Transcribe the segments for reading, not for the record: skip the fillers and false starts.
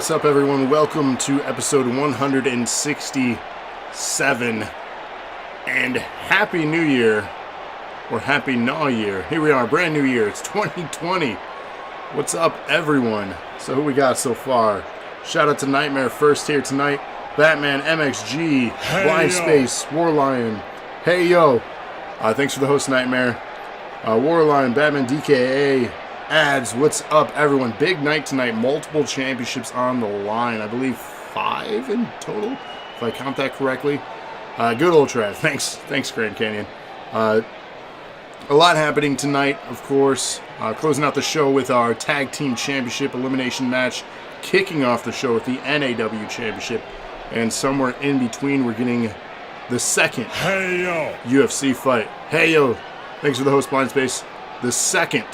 what's up, everyone? Welcome to episode 167, and Happy New Year, or Happy NAW year. Here we are, brand new year. It's 2020. What's up, everyone? So who we got so far? Shout out to Nightmare first here tonight. Batman, MXG, Hey Blind yo. Space, Warlion. Hey yo. Thanks for the host, Nightmare. Warlion, Batman, DKA. Ads, what's up, everyone? Big night tonight. Multiple championships on the line. I believe 5 in total, if I count that correctly. Good old Trav. Thanks, Grand Canyon. A lot happening tonight, of course. Closing out the show with our Tag Team Championship elimination match. Kicking off the show with the NAW Championship. And somewhere in between, we're getting the second UFC fight. Hey, yo. Thanks for the host, Blind Space. The second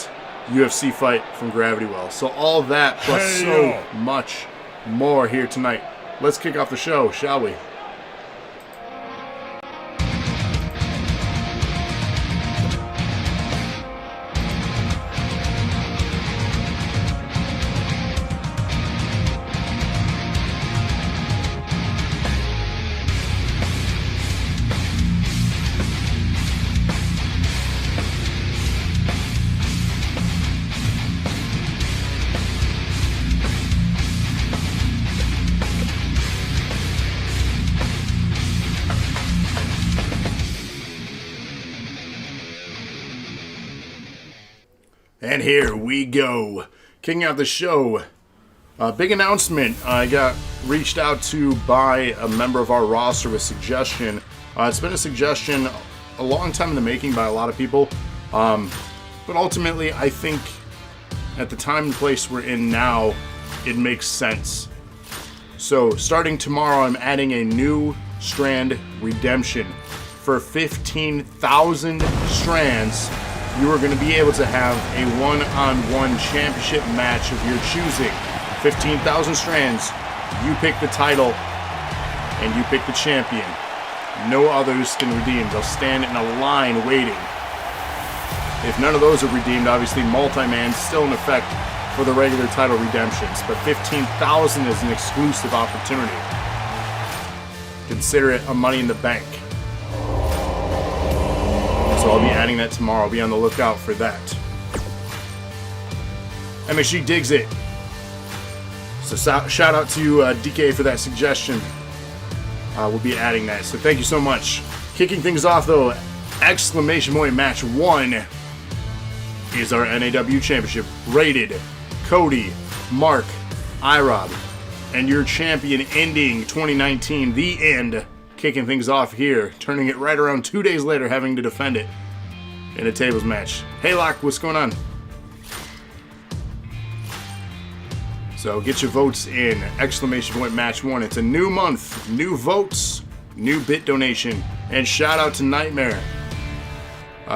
UFC fight from Gravity Well. So all that plus much more here tonight. Let's kick off the show, shall we? And here we go. Kicking out the show. Big announcement. I got reached out to by a member of our roster with a suggestion. It's been a suggestion a long time in the making by a lot of people. But ultimately, I think at the time and place we're in now, it makes sense. So starting tomorrow, I'm adding a new strand redemption. For 15,000 strands, you are going to be able to have a one-on-one championship match of your choosing. 15,000 strands, you pick the title, and you pick the champion. No others can redeem. They'll stand in a line waiting. If none of those are redeemed, obviously multi-man's still in effect for the regular title redemptions, but 15,000 is an exclusive opportunity. Consider it a money in the bank. So I'll be adding that tomorrow. I'll be on the lookout for that. MXG digs it. So shout out to DK for that suggestion. We'll be adding that. So thank you so much. Kicking things off though, exclamation point match 1 is our NAW Championship. Rated Cody, Mark, Irob, and your champion ending 2019, the end. Kicking things off here, turning it right around 2 days later, having to defend it in a tables match. Hey, Locke, what's going on? So get your votes in. Exclamation point match 1. It's a new month, new votes, new bit donation, and shout out to Nightmare.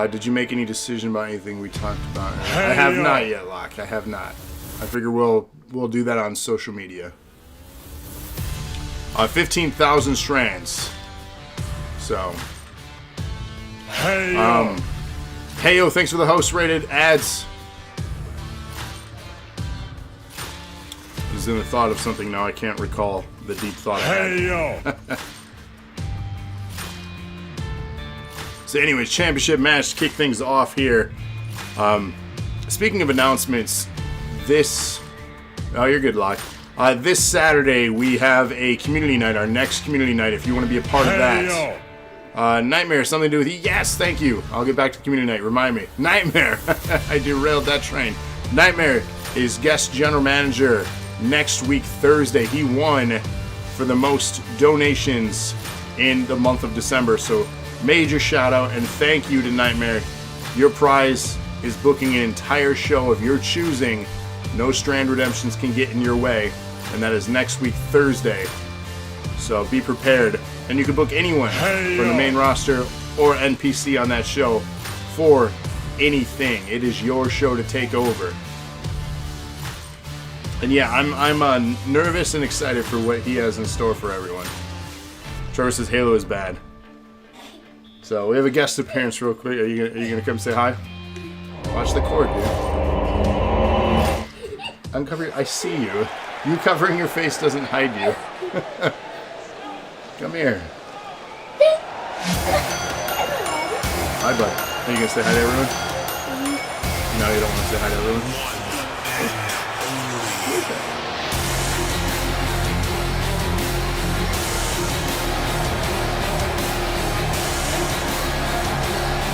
Did you make any decision about anything we talked about? I have not yet, Locke. I have not. I figure we'll do that on social media. 15,000 strands. So, hey yo, thanks for the host rated ads. I was in the thought of something now. I can't recall the deep thought I had. Hey yo. So, anyways, championship match to kick things off here. Speaking of announcements, you're good, Locke. This Saturday we have a community night. Our next community night. If you want to be a part of that. Yo. Nightmare, something to do with you? Yes, thank you. I'll get back to community night. Remind me. Nightmare. I derailed that train. Nightmare is guest general manager next week, Thursday. He won for the most donations in the month of December. So major shout out and thank you to Nightmare. Your prize is booking an entire show of your choosing. No strand redemptions can get in your way. And that is next week, Thursday. So be prepared. And you can book anyone from the main roster or NPC on that show for anything. It is your show to take over. And yeah, I'm nervous and excited for what he has in store for everyone. Trevor says Halo is bad. So we have a guest appearance real quick. Are you gonna come say hi? Watch the cord, dude. Uncover. I see you. You covering your face doesn't hide you. Come here. Hi, bud. Are you gonna say hi to everyone? No, you don't want to say hi to everyone?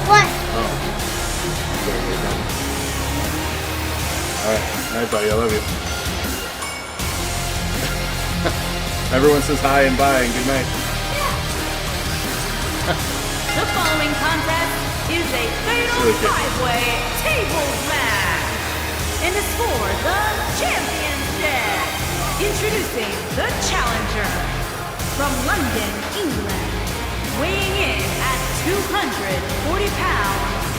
What? Oh. Alright. Alright, buddy. I love you. Everyone says hi and bye and good night. The following contest is a fatal Really good. five-way tables match. And it's for the championship. Introducing the challenger from London, England. Weighing in at 240 pounds,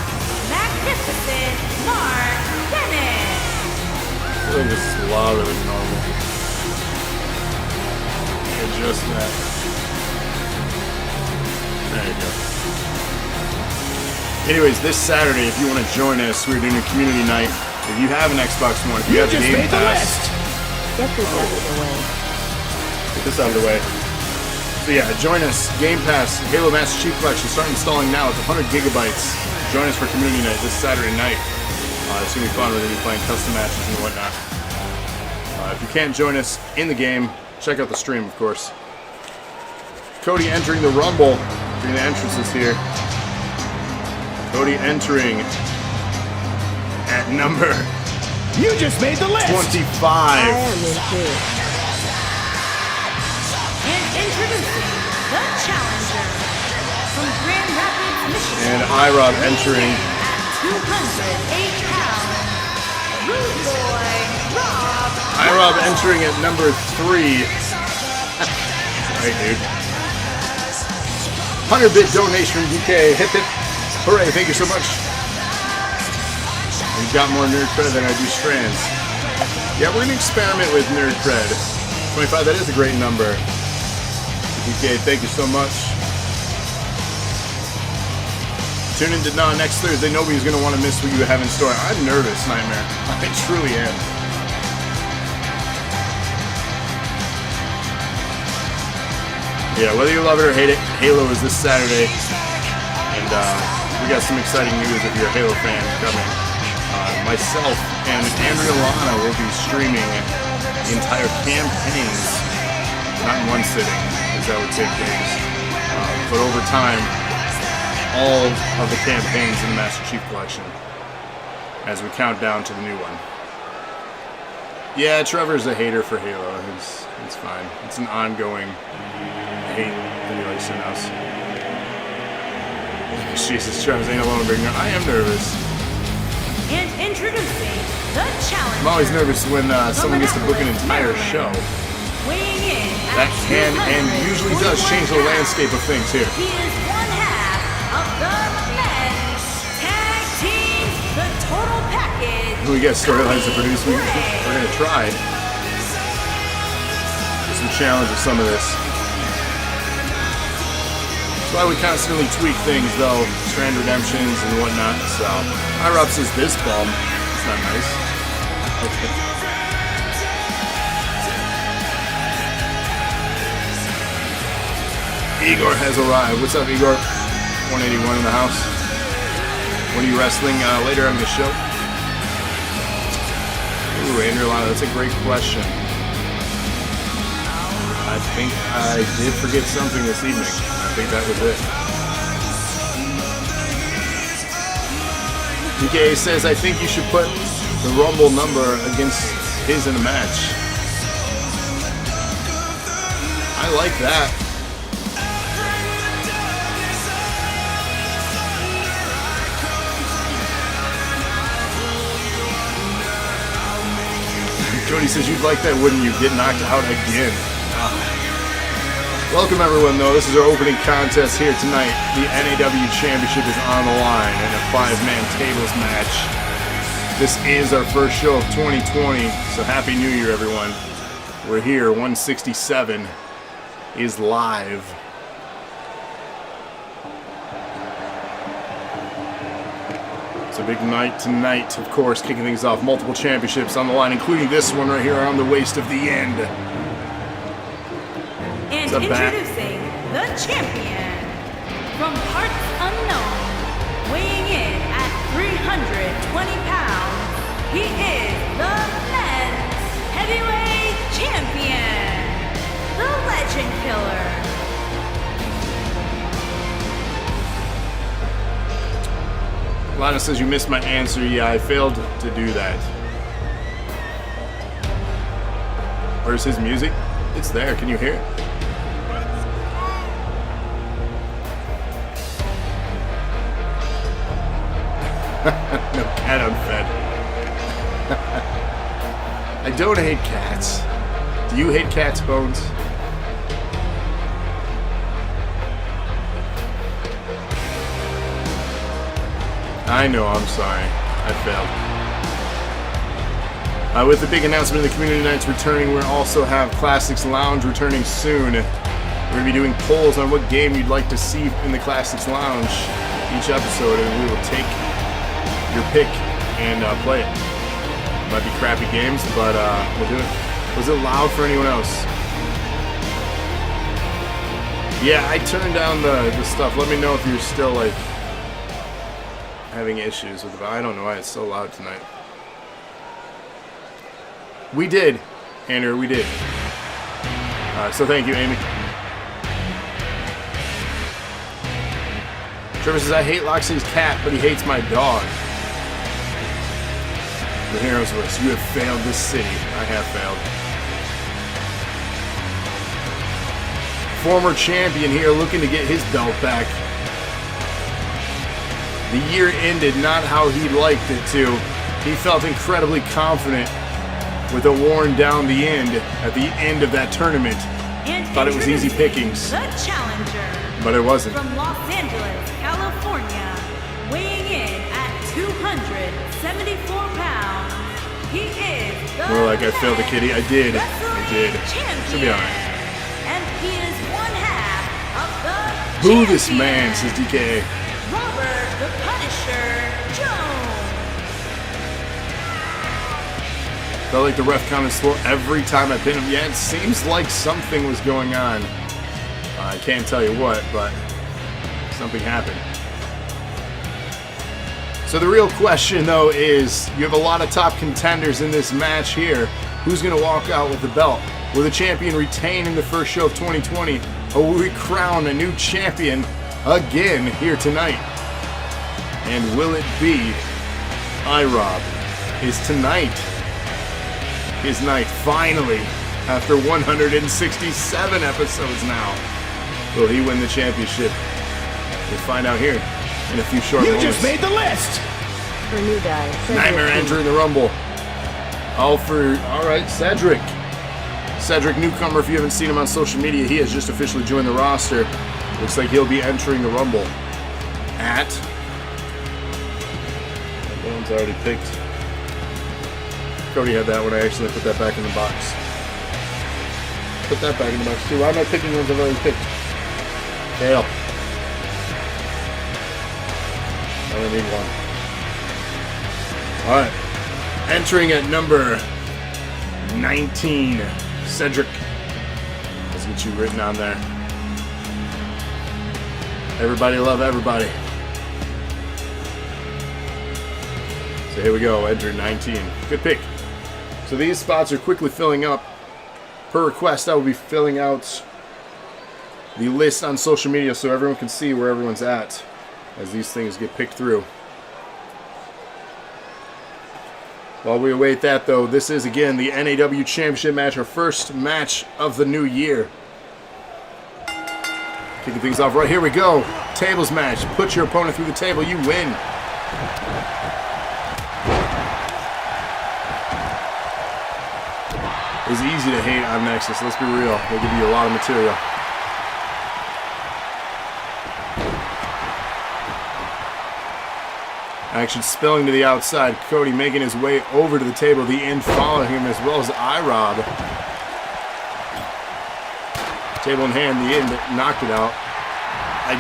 magnificent Mark Bennett. Really just louder than normal. Adjust that. There you go. Anyways, this Saturday, if you want to join us, we're doing a community night. If you have an Xbox One, if you have the Game Pass, Get this out of the way. get this out of the way. So yeah, join us. Game Pass, Halo Master Chief Collection, start installing now. It's 100 gigabytes. Join us for community night this Saturday night. It's gonna be fun. We're gonna be playing custom matches and whatnot. If you can't join us in the game, check out the stream, of course. Cody entering the Rumble. Doing the entrances here. Cody entering at number You just made the list. 25. I am in too. And introducing the challenger from Grand Rapids, Michigan. And IROB entering. At 208 pounds, Rude Boy Rob. IROB entering at number 3. Right, dude. 100-bit donation from DK. Hip hip. Hooray, thank you so much. We've got more nerd cred than I do strands. Yeah, we're going to experiment with nerd cred. 25, that is a great number. DK, thank you so much. Tune in to NAW next Thursday. Nobody's going to want to miss what you have in store. I'm nervous, Nightmare. I truly am. Yeah, whether you love it or hate it, Halo is this Saturday. And we got some exciting news if you're a Halo fan coming. Myself and Andrea Lana will be streaming the entire campaigns, not in one sitting, because that would take days, but over time, all of the campaigns in the Master Chief Collection as we count down to the new one. Yeah, Trevor's a hater for Halo. It's fine. It's an ongoing hate that he likes to announce. Jesus, Trevor's ain't alone, big I am nervous. And introducing the challenger. I'm always nervous when someone gets to book an entire show. Weighing in That at can and usually does change the 241 landscape of things here. He is one half of the men's tag team, the total package. We got storylines to produce. We're going to try. There's some challenge with some of this. That's why we constantly tweak things, though. Strand redemptions and whatnot. So, IROP says this bomb. It's not nice. Okay. Igor has arrived. What's up, Igor? 181 in the house. When are you wrestling later on the show? Ooh, Andrew Lana, that's a great question. I think I did forget something this evening. I think that was it. DK says, I think you should put the Rumble number against his in a match. I like that. Cody says, you'd like that, wouldn't you? Get knocked out again. Welcome, everyone, though. This is our opening contest here tonight. The NAW Championship is on the line in a 5-man tables match. This is our first show of 2020, so Happy New Year, everyone. We're here. 167 is live. It's a big night tonight, of course, kicking things off. Multiple championships on the line, including this one right here on the waist of the end. And introducing the champion from parts unknown, weighing in at 320 pounds, he is the men's heavyweight champion, the Legend Killer. Lana says you missed my answer. Yeah, I failed to do that. Where's his music? It's there. Can you hear it? No cat unfed. I don't hate cats. Do you hate cats, Bones? I know, I'm sorry. I failed. With the big announcement of the community nights returning, we'll also have Classics Lounge returning soon. We're going to be doing polls on what game you'd like to see in the Classics Lounge each episode, and we will take your pick and play it. Might be crappy games, but we'll do it. Was it loud for anyone else? Yeah, I turned down the stuff. Let me know if you're still like having issues with it. I don't know why it's so loud tonight. We did, Andrew, we did. So thank you, Amy. Trevor says, I hate Loxley's cat, but he hates my dog. The hero's list. You have failed this city. I have failed. Former champion here looking to get his belt back. The year ended not how he liked it to. He felt incredibly confident with a worn down the end at the end of that tournament. And thought it was easy pickings. The challenger. But it wasn't. From Los Angeles, California, weighing in at 274 pounds, he is the More like I failed the kitty. I did. I did. Champion. Should be alright. And he is one half of the Who this champion, man, says DK. Robert the Punisher Jones. Felt like the ref counted slow every time I pinned him. Yeah, it seems like something was going on. I can't tell you what, but something happened. So the real question, though, is you have a lot of top contenders in this match here. Who's going to walk out with the belt? Will the champion retain in the first show of 2020? Or will we crown a new champion again here tonight? And will it be IROB? Is tonight his night, finally, after 167 episodes now? Will he win the championship? We'll find out here in a few short moments. You just made the list! For new guy, Cedric Nightmare King. entering the Rumble. All right, Cedric. Cedric, newcomer, if you haven't seen him on social media, he has just officially joined the roster. Looks like he'll be entering the Rumble at... That one's already picked. Cody had that one. I actually put that back in the box. Put that back in the box too. Why am I picking ones I've already picked? Fail. I only need one. Alright. Entering at number 19, Cedric. Let's get you written on there. Everybody love everybody. So here we go, enter 19. Good pick. So these spots are quickly filling up. Per request, I will be filling out the list on social media so everyone can see where everyone's at as these things get picked through. While we await that, though, this is again the NAW Championship match, our first match of the new year. Kicking things off right here we go. Tables match. Put your opponent through the table, you win. It's easy to hate on Nexus, let's be real. They give you a lot of material. Action spilling to the outside. Cody making his way over to the table. The end following him as well as IROB. Table in hand, the end knocked it out. I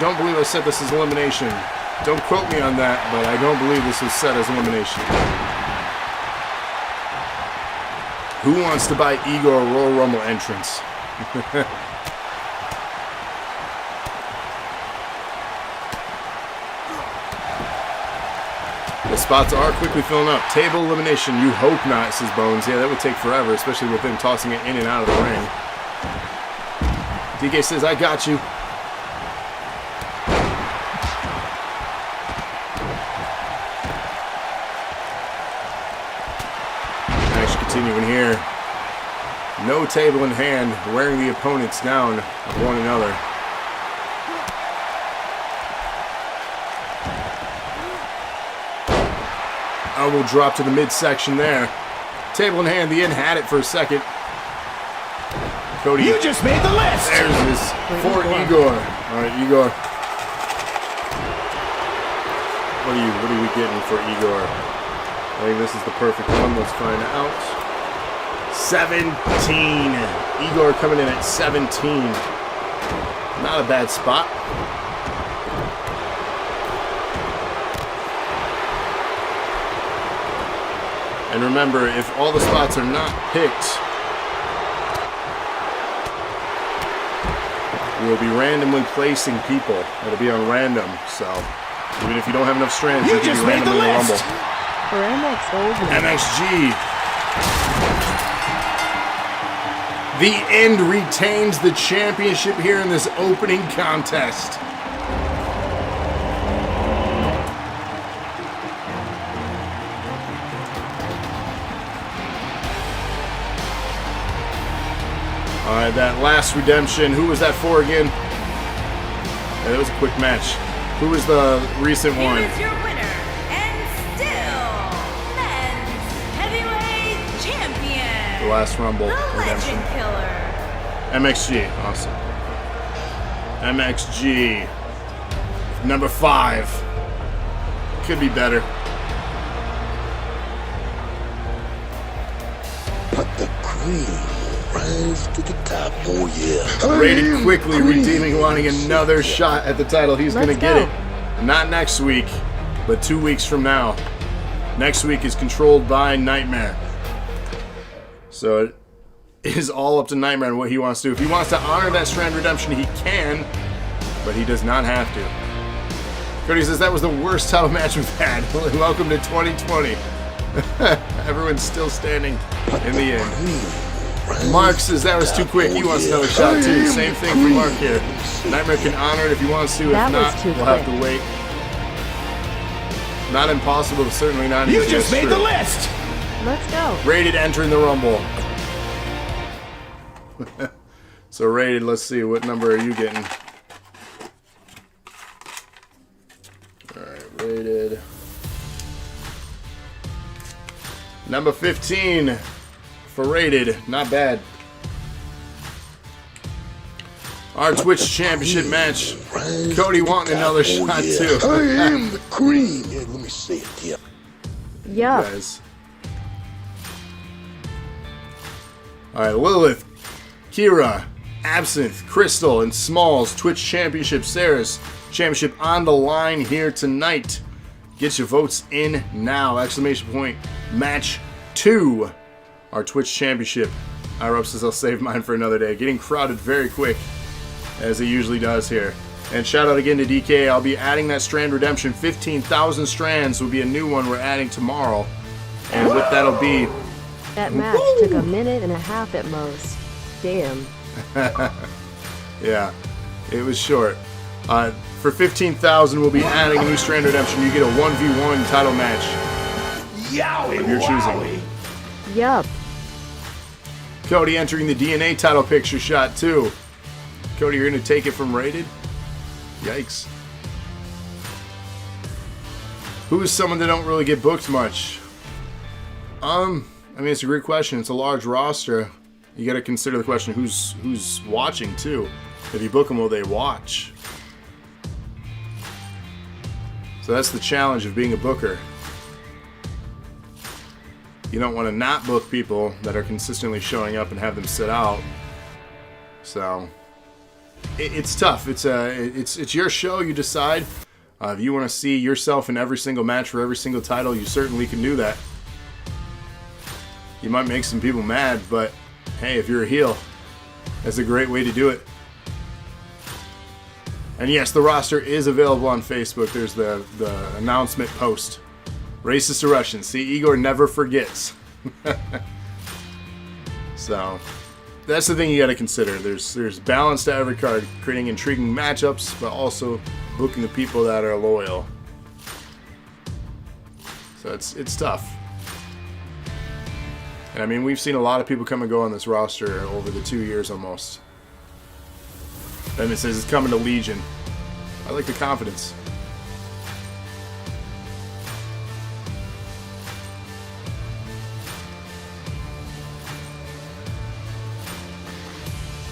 don't believe I set this as elimination. Don't quote me on that, but I don't believe this was set as elimination. Who wants to buy Igor Royal Rumble entrance? The spots are quickly filling up. Table elimination, you hope not, says Bones. Yeah, that would take forever, especially with them tossing it in and out of the ring. DK says, I got you. Match continuing here. No table in hand, wearing the opponents down one another. Elbow drop to the midsection there. Table in hand, the Inn had it for a second. Cody. You just made the list. There's this for Igor. All right, Igor. What are we getting for Igor? I think this is the perfect one. Let's find out. 17. Igor coming in at 17. Not a bad spot. And remember, if all the spots are not picked, we'll be randomly placing people. It'll be on random, so even if you don't have enough strands, You you can just be made the randomly in the list. Rumble. For MXG. The End retains the championship here in this opening contest. All right, that last redemption. Who was that for again? Yeah, that was a quick match. Who was the recent one? Here is your winner, and still men's heavyweight champion, The last Rumble the redemption. Legend Killer. MXG, awesome. MXG, number 5. Could be better. But the cream rise to the top. Oh yeah. Rated quickly, redeeming, wanting another shot at the title. He's going to Let's get go. it. Not next week, but 2 weeks from now. Next week is controlled by Nightmare. So it is all up to Nightmare and what he wants to do. If he wants to honor that Strand Redemption, he can, but he does not have to. Cody says that was the worst title match we've had. Welcome to 2020. Everyone's still standing in the end. Mark says that was too quick. He wants another shot too. Same thing for Mark here. Nightmare can honor it if he wants to. If That was not, too we'll have quick. to wait. Not impossible, but certainly not easy. You just That's made the true. list. Let's go. Rated entering the Rumble. So Rated, let's see. What number are you getting? Alright, Rated. Number 15 for Rated. Not bad. Our Twitch Championship match. Cody wanting another shot too. I am the cream. Yeah, let me say it here. Yup. Guys. Alright, Lilith, Kira, Absinthe, Crystal, and Smalls, Twitch Championship, Sarah's Championship on the line here tonight. Get your votes in now. Exclamation point. Match 2. Our Twitch Championship. Irob says I'll save mine for another day. Getting crowded very quick, as it usually does here. And shout out again to DK. I'll be adding that Strand Redemption. 15,000 strands will be a new one we're adding tomorrow. And what that'll be... That match took a minute and a half at most. Damn. Yeah, it was short. For 15,000, we'll be adding a new Strand Redemption. You get a 1v1 title match Yowie, of your wowie. choosing. Yup. Cody entering the DNA title picture shot too. Cody, you're gonna take it from Rated? Yikes. Who's someone that don't really get booked much? I mean, it's a great question. It's a large roster. You got to consider the question: who's watching too. If you book them, will they watch? So that's the challenge of being a booker. You don't want to not book people that are consistently showing up and have them sit out. So it's tough. It's your show. You decide. If you want to see yourself in every single match for every single title, you certainly can do that. You might make some people mad, but hey, if you're a heel, that's a great way to do it. And yes, the roster is available on Facebook. There's the announcement post. Racist to Russian. See, Igor never forgets. So, that's the thing you got to consider. There's balance to every card, creating intriguing matchups, but also booking the people that are loyal. So it's tough. And I mean, we've seen a lot of people come and go on this roster over the 2 years almost. Then it says it's coming to Legion. I like the confidence.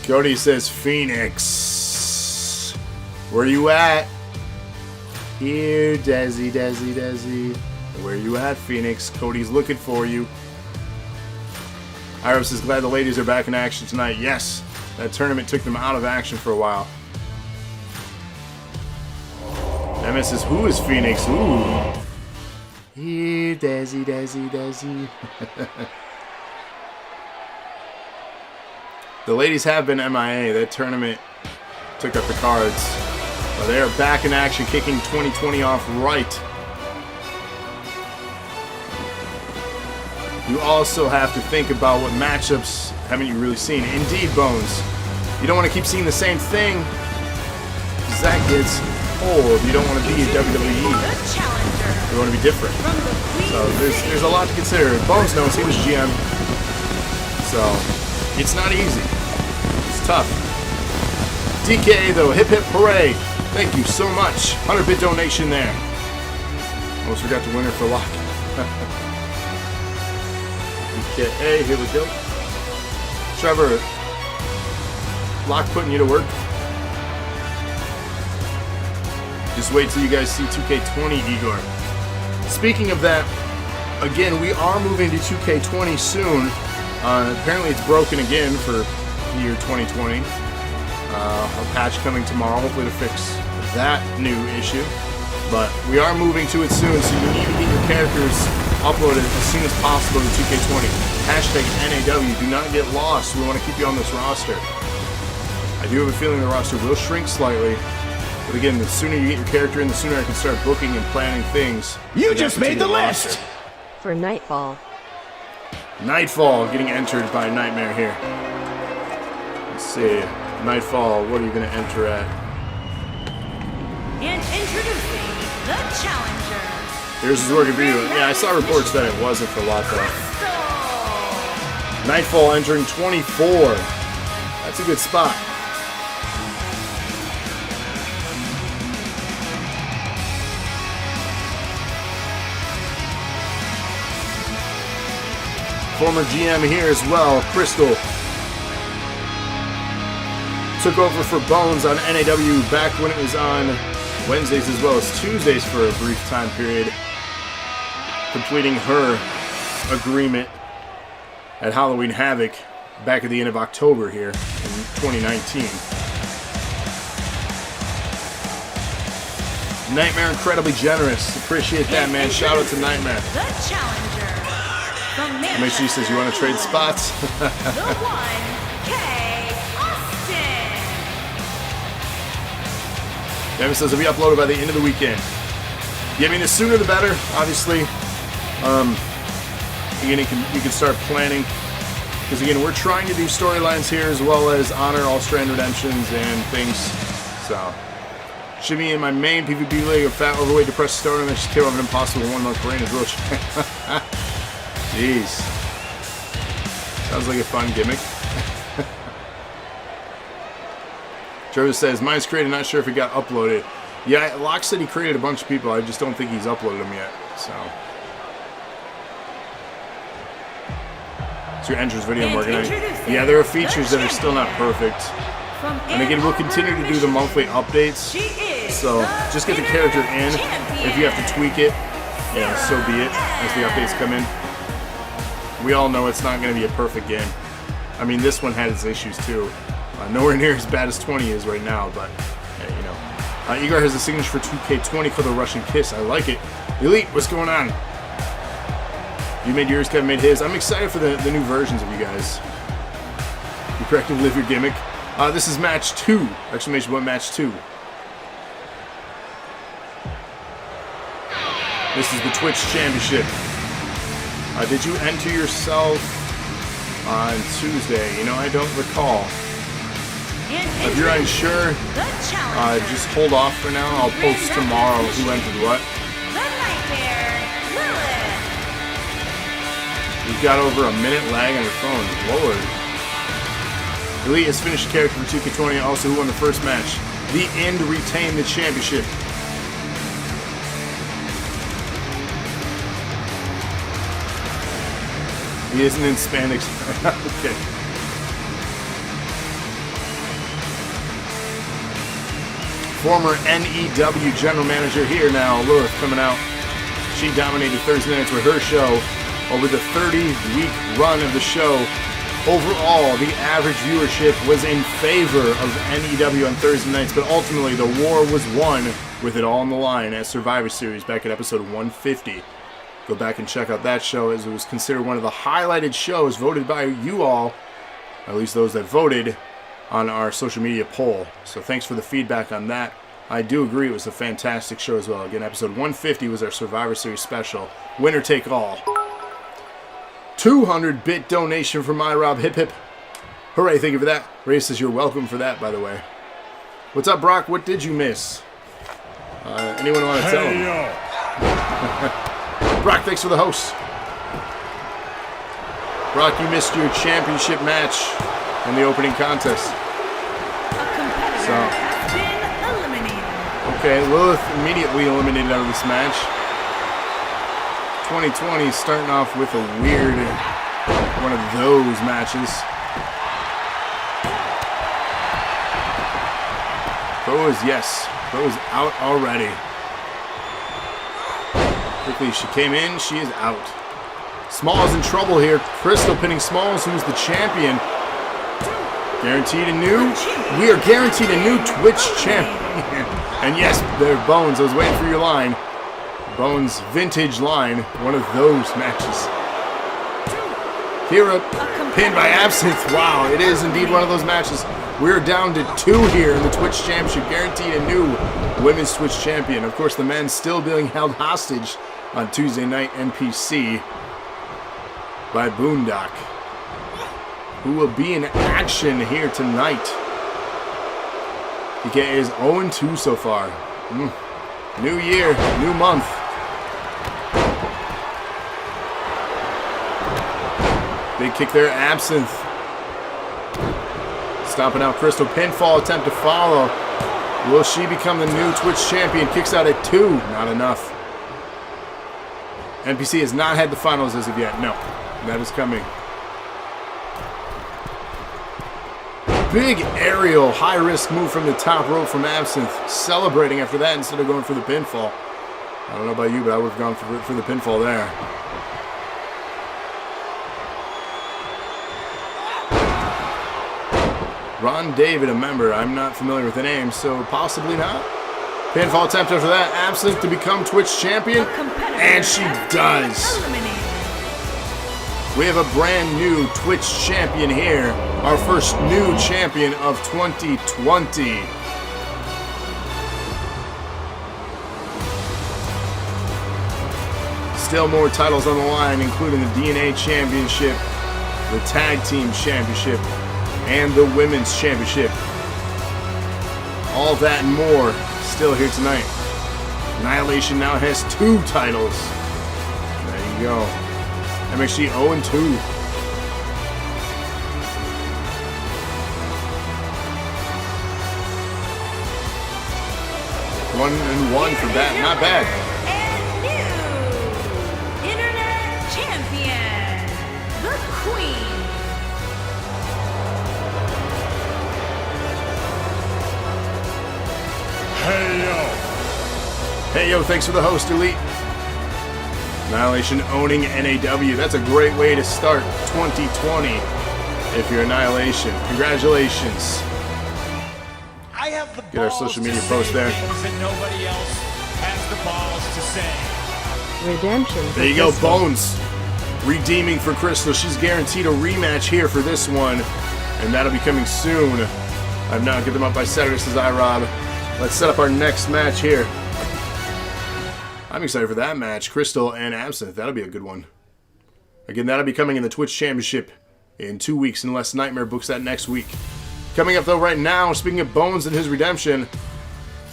Cody says, Phoenix. Where you at? Here, Desi. Where you at, Phoenix? Cody's looking for you. Iris is glad the ladies are back in action tonight. Yes, that tournament took them out of action for a while. Emma says, who is Phoenix? Ooh. Here, Desi. The ladies have been MIA. That tournament took up the cards. But they are back in action, kicking 2020 off right. You also have to think about what matchups haven't you really seen. Indeed, Bones. You don't want to keep seeing the same thing, because that gets old. You don't want to be a WWE. You want to be different. So there's a lot to consider. Bones knows he was GM. So it's not easy. It's tough. DK though, hip hip hooray. Thank you so much. 100-bit donation there. Almost forgot the winner for lock. DK, here we go. Trevor, lock putting you to work. Just wait till you guys see 2K20, Igor. Speaking of that, again, we are moving to 2K20 soon. Apparently it's broken again for the year 2020. A patch coming tomorrow, hopefully to fix that new issue. But we are moving to it soon, so you need to get your characters uploaded as soon as possible to 2K20. Hashtag NAW. Do not get lost. We want to keep you on this roster. I do have a feeling the roster will shrink slightly. But again, the sooner you get your character in, the sooner I can start booking and planning things. You just made the list! For Nightfall. Nightfall getting entered by Nightmare here. Let's see. Nightfall, what are you going to enter at? And introducing the challenger. Here's his working video. Yeah, I saw reports that it wasn't for Lotto. Nightfall entering 24. That's a good spot. Former GM here as well, Crystal. Took over for Bones on NAW back when it was on Wednesdays as well as Tuesdays for a brief time period, completing her agreement at Halloween Havoc back at the end of October here in 2019. Nightmare incredibly generous. Appreciate that, man. Shout out to Nightmare. The challenger. From Make sure he says you want to trade spots. the 1K Austin. Devin says it'll be uploaded by the end of the weekend. Yeah, I mean, the sooner the better, obviously. Again, you can start planning. Because again, we're trying to do storylines here as well as honor all strand redemptions and things. So, should be in my main PvP league of fat, overweight, depressed stoner, that should kill of an impossible 1 month reign is real. Jeez. Sounds like a fun gimmick. Trevor says, mine's created, not sure if it got uploaded. Yeah, Locke said he created a bunch of people, I just don't think he's uploaded them yet, so. It's your entrance video I'm working on. Yeah, there are features that are still not perfect. And again, we'll continue to do the monthly updates. So just get the character in. If you have to tweak it, yeah, so be it as the updates come in. We all know it's not going to be a perfect game. I mean, this one had its issues too. Nowhere near as bad as 20 is right now, but hey, you know, Igor has a signature for 2K20 for the Russian Kiss. I like it. Elite, what's going on? You made yours, Kevin made his. I'm excited for the new versions of you guys. You correctly live your gimmick. This is match 2. Exclamation point, match 2. This is the Twitch Championship. Did you enter yourself on Tuesday? You know, I don't recall. If you're unsure, just hold off for now. I'll post tomorrow who entered what. We've got over a minute lag on your phone. Lord. Elite has finished character for 2K20. Also, who won the first match? The End retained the championship. He isn't in spandex. Okay. Former NEW general manager here now, Lilith coming out. She dominated Thursday nights with her show. Over the 30-week run of the show, overall, the average viewership was in favor of NEW on Thursday nights, but ultimately the war was won with it all on the line at Survivor Series back at episode 150. Go back and check out that show, as it was considered one of the highlighted shows voted by you all, at least those that voted, on our social media poll. So thanks for the feedback on that. I do agree it was a fantastic show as well. Again, episode 150 was our Survivor Series special. Winner take all. 200-bit donation from iRob. Hip hip. Hooray, thank you for that. Ray says you're welcome for that, by the way. What's up, Brock? What did you miss? Anyone want to tell him? Brock, thanks for the host. Brock, you missed your championship match in the opening contest. So, okay, Lilith immediately eliminated out of this match. 2020 starting off with a weird one of those matches. Bo is out already. Quickly, she came in, she is out. Smalls in trouble here. Crystal pinning Smalls, who's the champion. Guaranteed a new. We are guaranteed a new Twitch champion. And yes, there, Bones. I was waiting for your line. Bones' vintage line. One of those matches. Kira pinned by Absinthe. Wow, it is indeed one of those matches. We're down to 2 here in the Twitch Championship. Guaranteed a new Women's Twitch Champion. Of course, the men still being held hostage on Tuesday night NPC by Boondock, who will be in action here tonight. PK is 0-2 so far. New year, new month. Big kick there, Absinthe. Stomping out Crystal. Pinfall attempt to follow. Will she become the new Twitch champion? Kicks out at 2. Not enough. NPC has not had the finals as of yet. No, that is coming. Big aerial, high-risk move from the top rope from Absinthe. Celebrating after that instead of going for the pinfall. I don't know about you, but I would have gone for the pinfall there. Ron David, a member. I'm not familiar with the name, so possibly not. Pinfall attempt after that. Absinthe to become Twitch champion. And she does. We have a brand new Twitch champion here. Our first new champion of 2020. Still more titles on the line, including the DNA Championship, the Tag Team Championship, and the Women's Championship. All that and more still here tonight. Annihilation now has 2 titles. There you go. MXG 0-2. One and one for that. Not bad. And new Internet Champion, the Queen. Hey yo, thanks for the host, Elite. Annihilation owning NAW. That's a great way to start 2020 if you're Annihilation. Congratulations. I have the Get our balls social to media say post there. things that nobody else has the balls to say. Redemption. There you go, Bones. Redeeming for Crystal. She's guaranteed a rematch here for this one, and that'll be coming soon. I've now get them up by Saturday, says iRob. Let's set up our next match here. I'm excited for that match. Crystal and Absinthe. That'll be a good one. Again, that'll be coming in the Twitch Championship in 2 weeks, unless Nightmare books that next week. Coming up, though, right now, speaking of Bones and his redemption,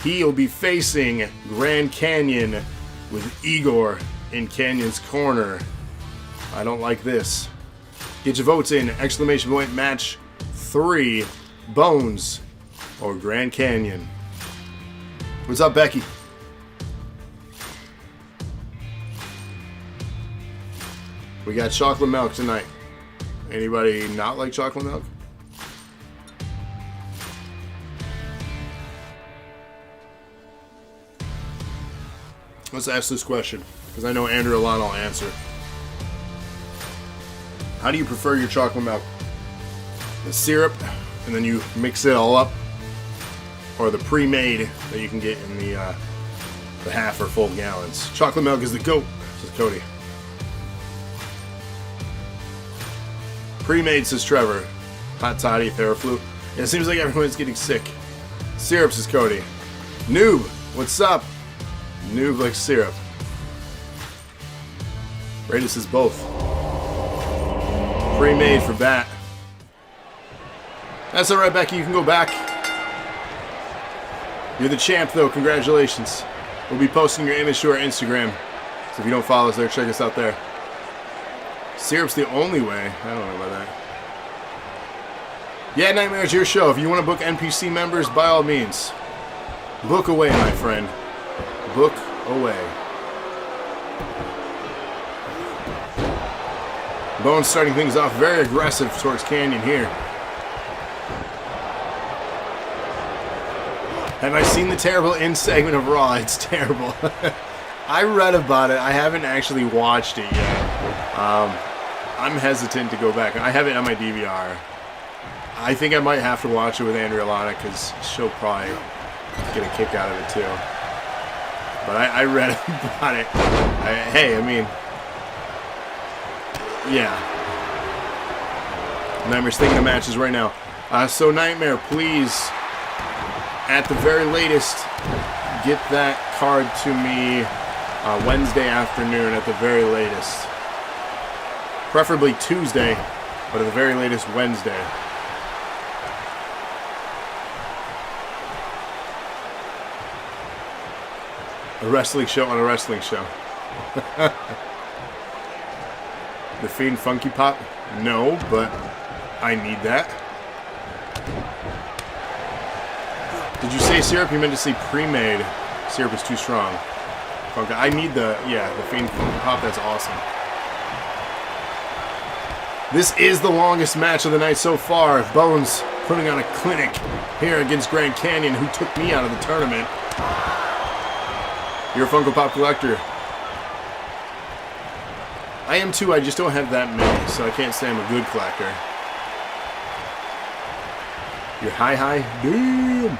he'll be facing Grand Canyon with Igor in Canyon's corner. I don't like this. Get your votes in. Exclamation point match 3. Bones or Grand Canyon. What's up, Becky? We got chocolate milk tonight. Anybody not like chocolate milk? Let's ask this question, because I know Andrew Alon will answer. How do you prefer your chocolate milk? The syrup, and then you mix it all up? Or the pre-made that you can get in the half or full gallons? Chocolate milk is the GOAT, says Cody. Pre-made, says Trevor. Hot toddy, Theraflu. It seems like everyone's getting sick. Syrup, says Cody. Noob, what's up? Noob like syrup. Radius says both. Pre-made for Bat. That's alright, Becky. You can go back. You're the champ, though. Congratulations. We'll be posting your image to our Instagram. So if you don't follow us there, check us out there. Syrup's the only way. I don't know about that. Yeah, Nightmare, it's your show. If you want to book NPC members, by all means. Book away, my friend. Book away. Bones starting things off very aggressive towards Canyon here. Have I seen the terrible end segment of Raw? It's terrible. I read about it. I haven't actually watched it yet. I'm hesitant to go back. I have it on my DVR. I think I might have to watch it with Andrea Lana because she'll probably get a kick out of it too. But I read about it. Yeah. Nightmare's thinking of matches right now. So Nightmare, please, at the very latest, get that card to me Wednesday afternoon at the very latest. Preferably Tuesday, but at the very latest Wednesday. A wrestling show on a wrestling show. The Fiend Funky Pop? No, but I need that. Did you say syrup? You meant to say pre-made. Syrup is too strong. Funky. I need the Fiend Funky Pop. That's awesome. This is the longest match of the night so far. Bones putting on a clinic here against Grand Canyon, who took me out of the tournament. You're a Funko Pop collector. I am too, I just don't have that many, so I can't say I'm a good collector. You're high? Damn!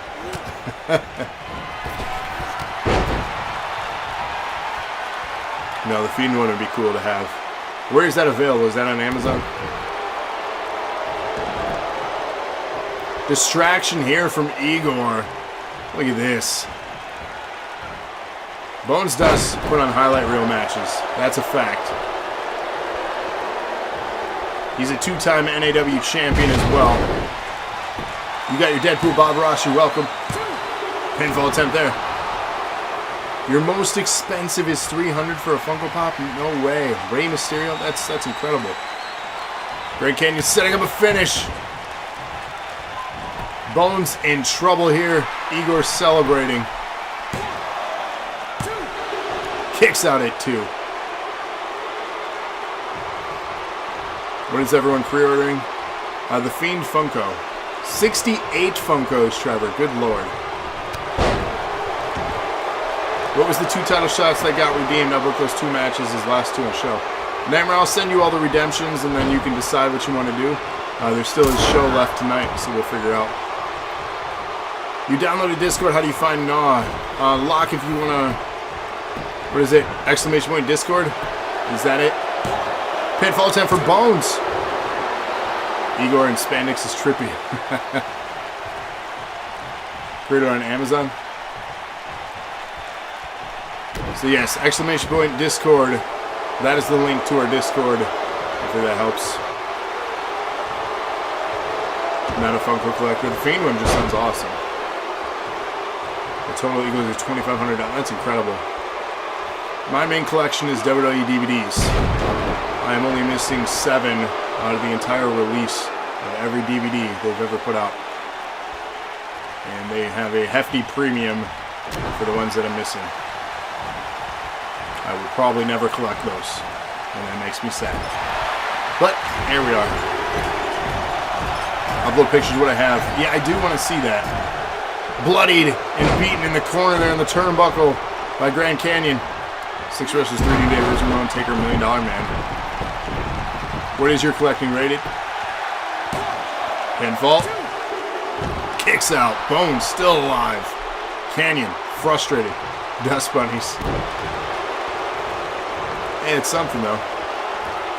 No, the Fiend one would be cool to have. Where is that available? Is that on Amazon? Distraction here from Igor. Look at this. Bones does put on highlight reel matches. That's a fact. He's a 2-time NAW champion as well. You got your Deadpool Bob Ross. You're welcome. Pinfall attempt there. Your most expensive is $300 for a Funko Pop? No way. Rey Mysterio? That's incredible. Grand Canyon setting up a finish. Bones in trouble here. Igor celebrating. Kicks out at 2. What is everyone pre-ordering? The Fiend Funko. 68 Funkos, Trevor. Good lord. What was the 2 title shots that got redeemed? I booked those 2 matches, his last 2 on show. Nightmare, I'll send you all the redemptions, and then you can decide what you want to do. There's still a show left tonight, so we'll figure out. You downloaded Discord. How do you find NAW? Lock if you want to... What is it? Exclamation point Discord? Is that it? Pinfall attempt for Bones. Igor and Spandex is trippy. Creator on Amazon. So yes, exclamation point Discord. That is the link to our Discord. Hopefully that helps. Not a Funko collector. The Fiend one just sounds awesome. The total equals to $2,500. That's incredible. My main collection is WWE DVDs. I am only missing 7 out of the entire release of every DVD they've ever put out. And they have a hefty premium for the ones that I'm missing. I would probably never collect those, and that makes me sad. But here we are. Upload pictures of what I have. Yeah, I do want to see that. Bloodied and beaten in the corner there in the turnbuckle by Grand Canyon. 6 Wrestlers 3D Day versus Ramon Taker, $1 Million Man. What is your collecting rated? Pinfall. Kicks out. Bones still alive. Canyon frustrated. Dust Bunnies. Hey, it's something though.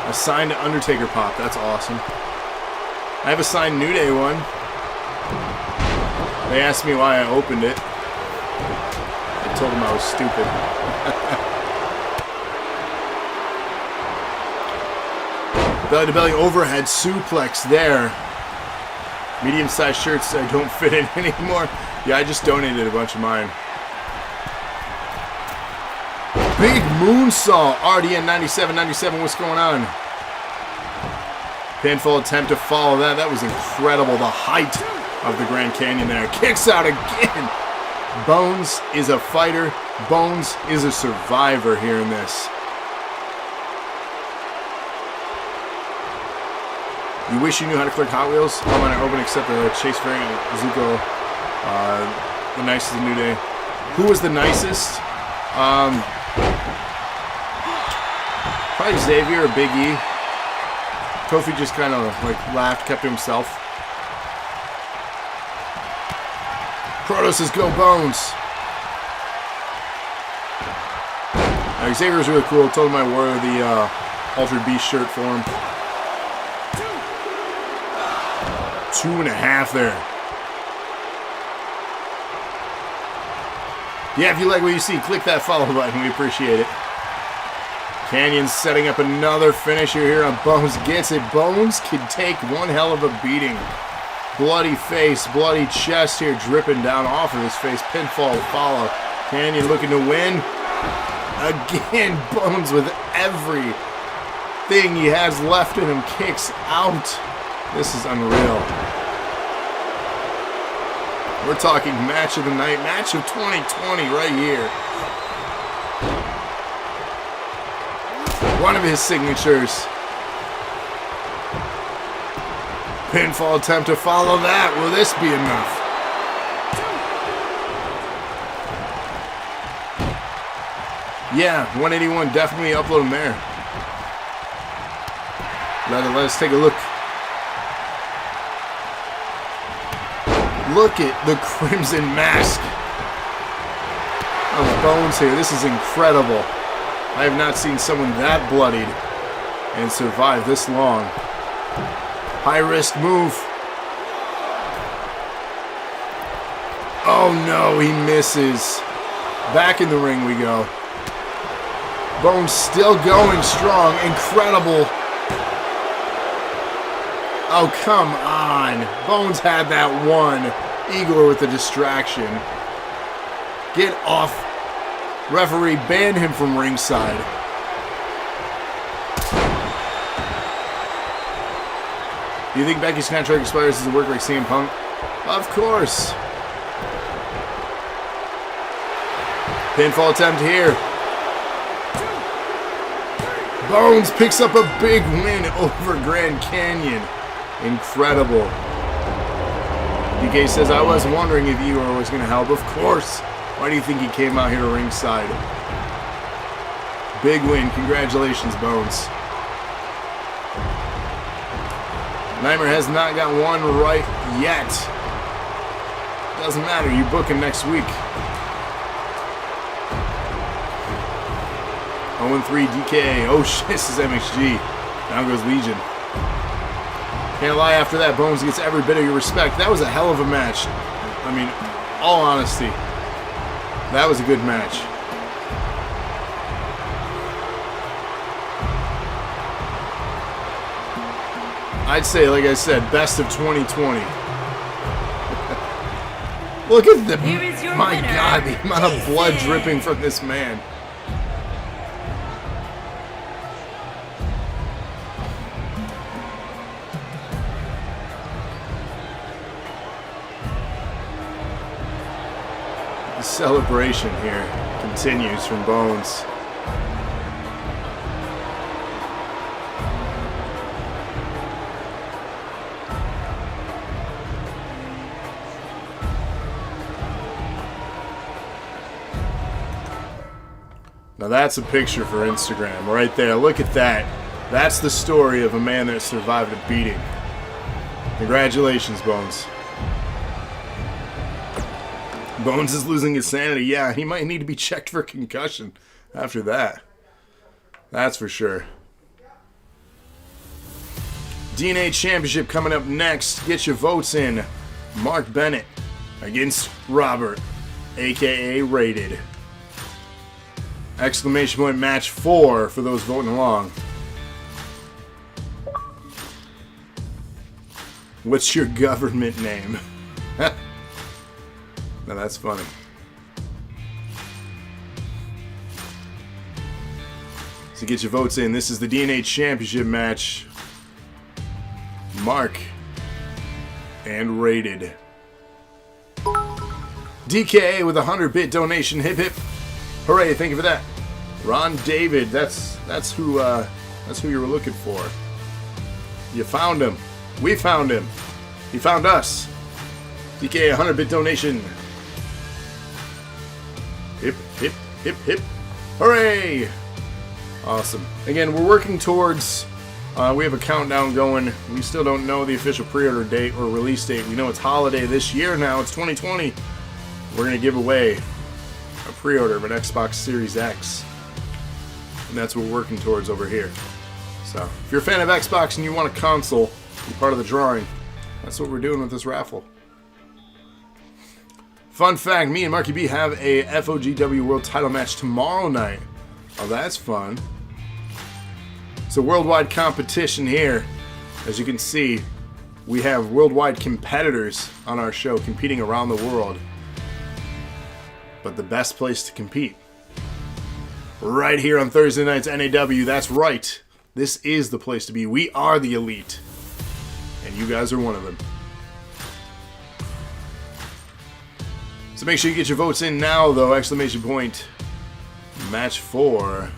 A signed Undertaker pop. That's awesome. I have a signed New Day one. They asked me why I opened it. I told them I was stupid. Belly to belly overhead suplex there. Medium-sized shirts I don't fit in anymore. Yeah, I just donated a bunch of mine. Big moonsault. RDN 97, what's going on? Pinfall attempt to follow that. That was incredible. The height of the Grand Canyon there. Kicks out again. Bones is a fighter. Bones is a survivor here in this. You wish you knew how to collect Hot Wheels? All mine are open except the Chase variant, Zuko, the nicest in New Day. Who was the nicest? Probably Xavier or Big E. Kofi just kind of like laughed, kept to himself. Proto says go Bones. Xavier's really cool. Told him I wore the Altered Beast shirt for him. 2.5 there. Yeah, if you like what you see, click that follow button. We appreciate it. Canyon's setting up another finisher here on Bones. Gets it. Bones can take one hell of a beating. Bloody face, bloody chest here dripping down off of his face. Pinfall follow. Canyon looking to win. Again, Bones with everything he has left in him kicks out. This is unreal. We're talking match of the night, match of 2020 right here. One of his signatures. Pinfall attempt to follow that. Will this be enough? Yeah, 181. Definitely upload them there. Let us take a look. Look at the crimson mask of Bones here. This is incredible. I have not seen someone that bloodied and survive this long. High risk move. Oh no, he misses. Back in the ring we go. Bones still going strong. Incredible. Oh, come on. Bones had that one. Igor with the distraction. Get off. Referee banned him from ringside. Do you think Becky's contract expires as a work like CM Punk? Of course. Pinfall attempt here. Bones picks up a big win over Grand Canyon. Incredible. DK says, I was wondering if Igor was going to help. Of course. Why do you think he came out here to ringside? Big win. Congratulations, Bones. Nightmare has not got one right yet. Doesn't matter. You book him next week. 0-3 DK. Oh shit, this is MXG. Down goes Legion. Can't lie, after that, Bones gets every bit of your respect. That was a hell of a match. I mean, all honesty, that was a good match. I'd say, like I said, best of 2020. Look at the, my winner, God, the amount of blood Jason. dripping from this man. The celebration here continues from Bones. Now that's a picture for Instagram right there. Look at that. That's the story of a man that survived a beating. Congratulations, Bones. Bones is losing his sanity. Yeah, he might need to be checked for concussion after that. That's for sure. DNA Championship coming up next. Get your votes in. Mark Bennett against Robert, a.k.a. Rated. Exclamation point match 4 for those voting along. What's your government name? Now that's funny. So get your votes in. This is the DNA Championship match. Mark and Rated. DKA with a 100-bit donation. Hip hip. Hooray, thank you for that. Ron David, that's who you were looking for. You found him. We found him. He found us. DK, 100-bit donation. Hip, hip, hip, hip. Hooray! Awesome. Again, we're working towards, we have a countdown going. We still don't know the official pre-order date or release date. We know it's holiday this year now. It's 2020. We're going to give away a pre-order of an Xbox Series X. And that's what we're working towards over here. So, if you're a fan of Xbox and you want a console, be part of the drawing. That's what we're doing with this raffle. Fun fact, me and Marky B have a FOGW World Title match tomorrow night. Oh, that's fun. It's a worldwide competition here. As you can see, we have worldwide competitors on our show competing around the world. But the best place to compete, right here on Thursday night's NAW. That's right. This is the place to be. We are the elite. And you guys are one of them. So make sure you get your votes in now, though. Exclamation point. Match 4.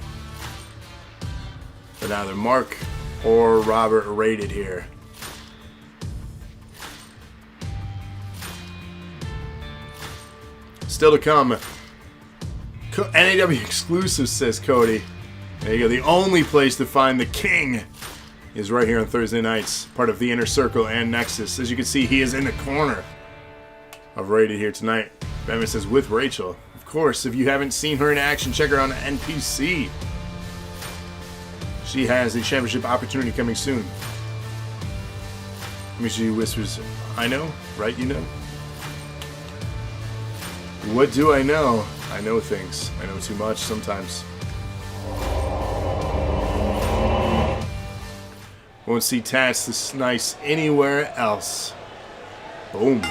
But either Mark or Robert Rated here. Still to come. NAW exclusive, says Cody. There you go. The only place to find the king is right here on Thursday nights. Part of the Inner Circle and Nexus. As you can see, he is in the corner of Rated here tonight. Batman says, with Rachel. Of course, if you haven't seen her in action, check her out on NPC. She has a championship opportunity coming soon. Let me see, whispers, I know, right? You know? What do I know? I know things. I know too much sometimes. Won't see Tats this nice anywhere else. Boom.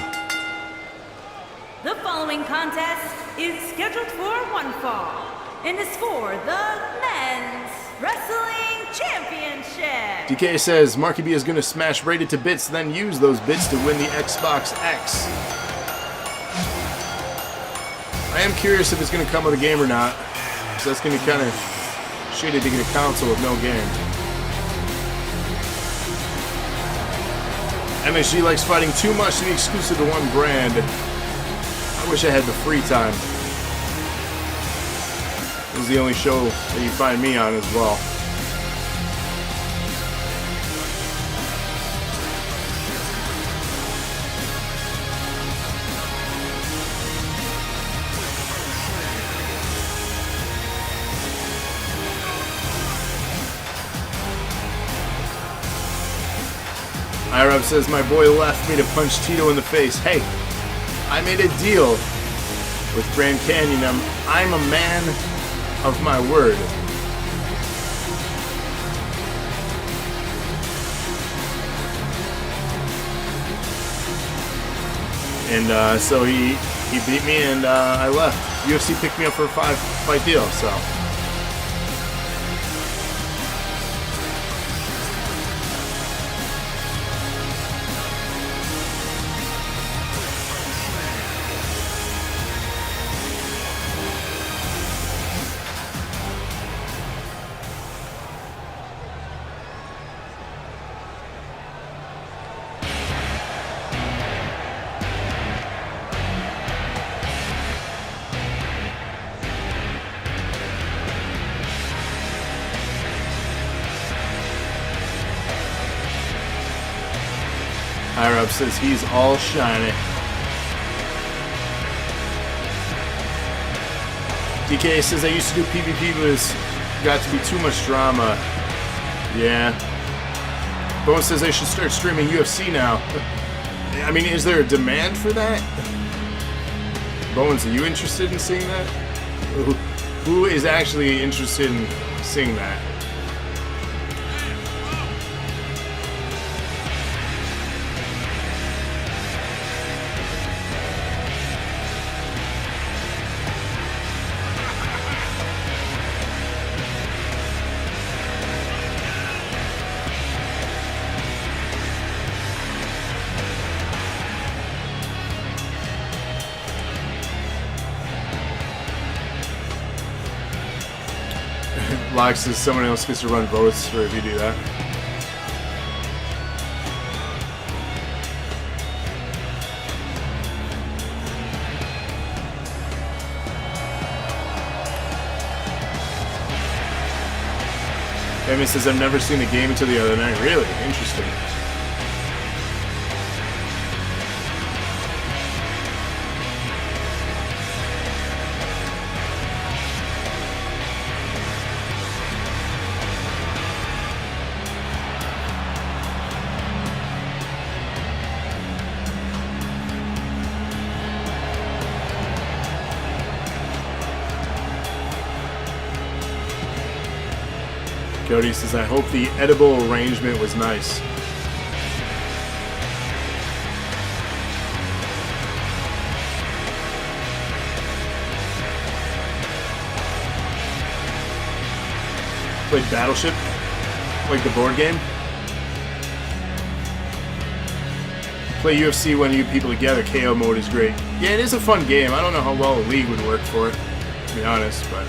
The following contest is scheduled for one fall and is for the Men's Wrestling Championship. DK says Marky B is going to smash Rated to bits, then use those bits to win the Xbox X. I am curious if it's going to come with a game or not. So that's going to be kind of shitty to get a console with no game. MSG likes fighting too much to be exclusive to one brand. I wish I had the free time. This is the only show that you find me on as well. Arab says, my boy left me to punch Tito in the face. Hey, I made a deal with Grand Canyon. I'm a man of my word. And so he beat me, and I left. UFC picked me up for a 5-fight deal, so. Arab says he's all shiny. DK says I used to do PvP, but it's got to be too much drama. Yeah. Bone says I should start streaming UFC now. I mean, is there a demand for that? Bones, are you interested in seeing that? Who is actually interested in seeing that? Locke says someone else gets to run votes for if you do that. Amy says I've never seen the game until the other night. Really? Interesting. Cody says, I hope the edible arrangement was nice. Played Battleship? Like the board game? Play UFC when you people together. KO mode is great. Yeah, it is a fun game. I don't know how well a league would work for it, to be honest, but...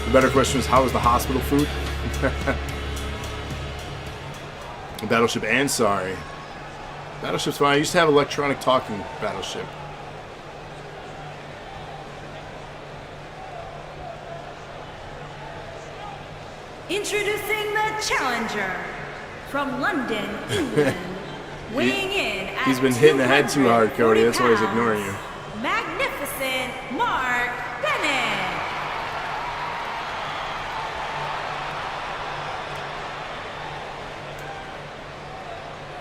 The better question is, how was the hospital food? Battleship and sorry. Battleship's fine. I used to have electronic talking Battleship. Introducing the challenger from London, England, weighing in at He's been hitting the head too hard, Cody. That's why he's ignoring you. Magnificent Mark Bennett.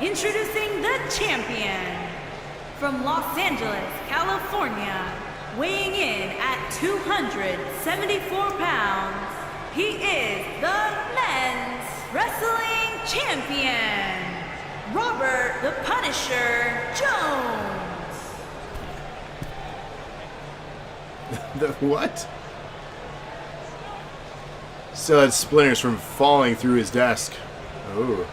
Introducing the champion from Los Angeles, California, weighing in at 274 pounds. He is the men's wrestling champion, Robert the Punisher Jones. The what? Still had splinters from falling through his desk. Oh.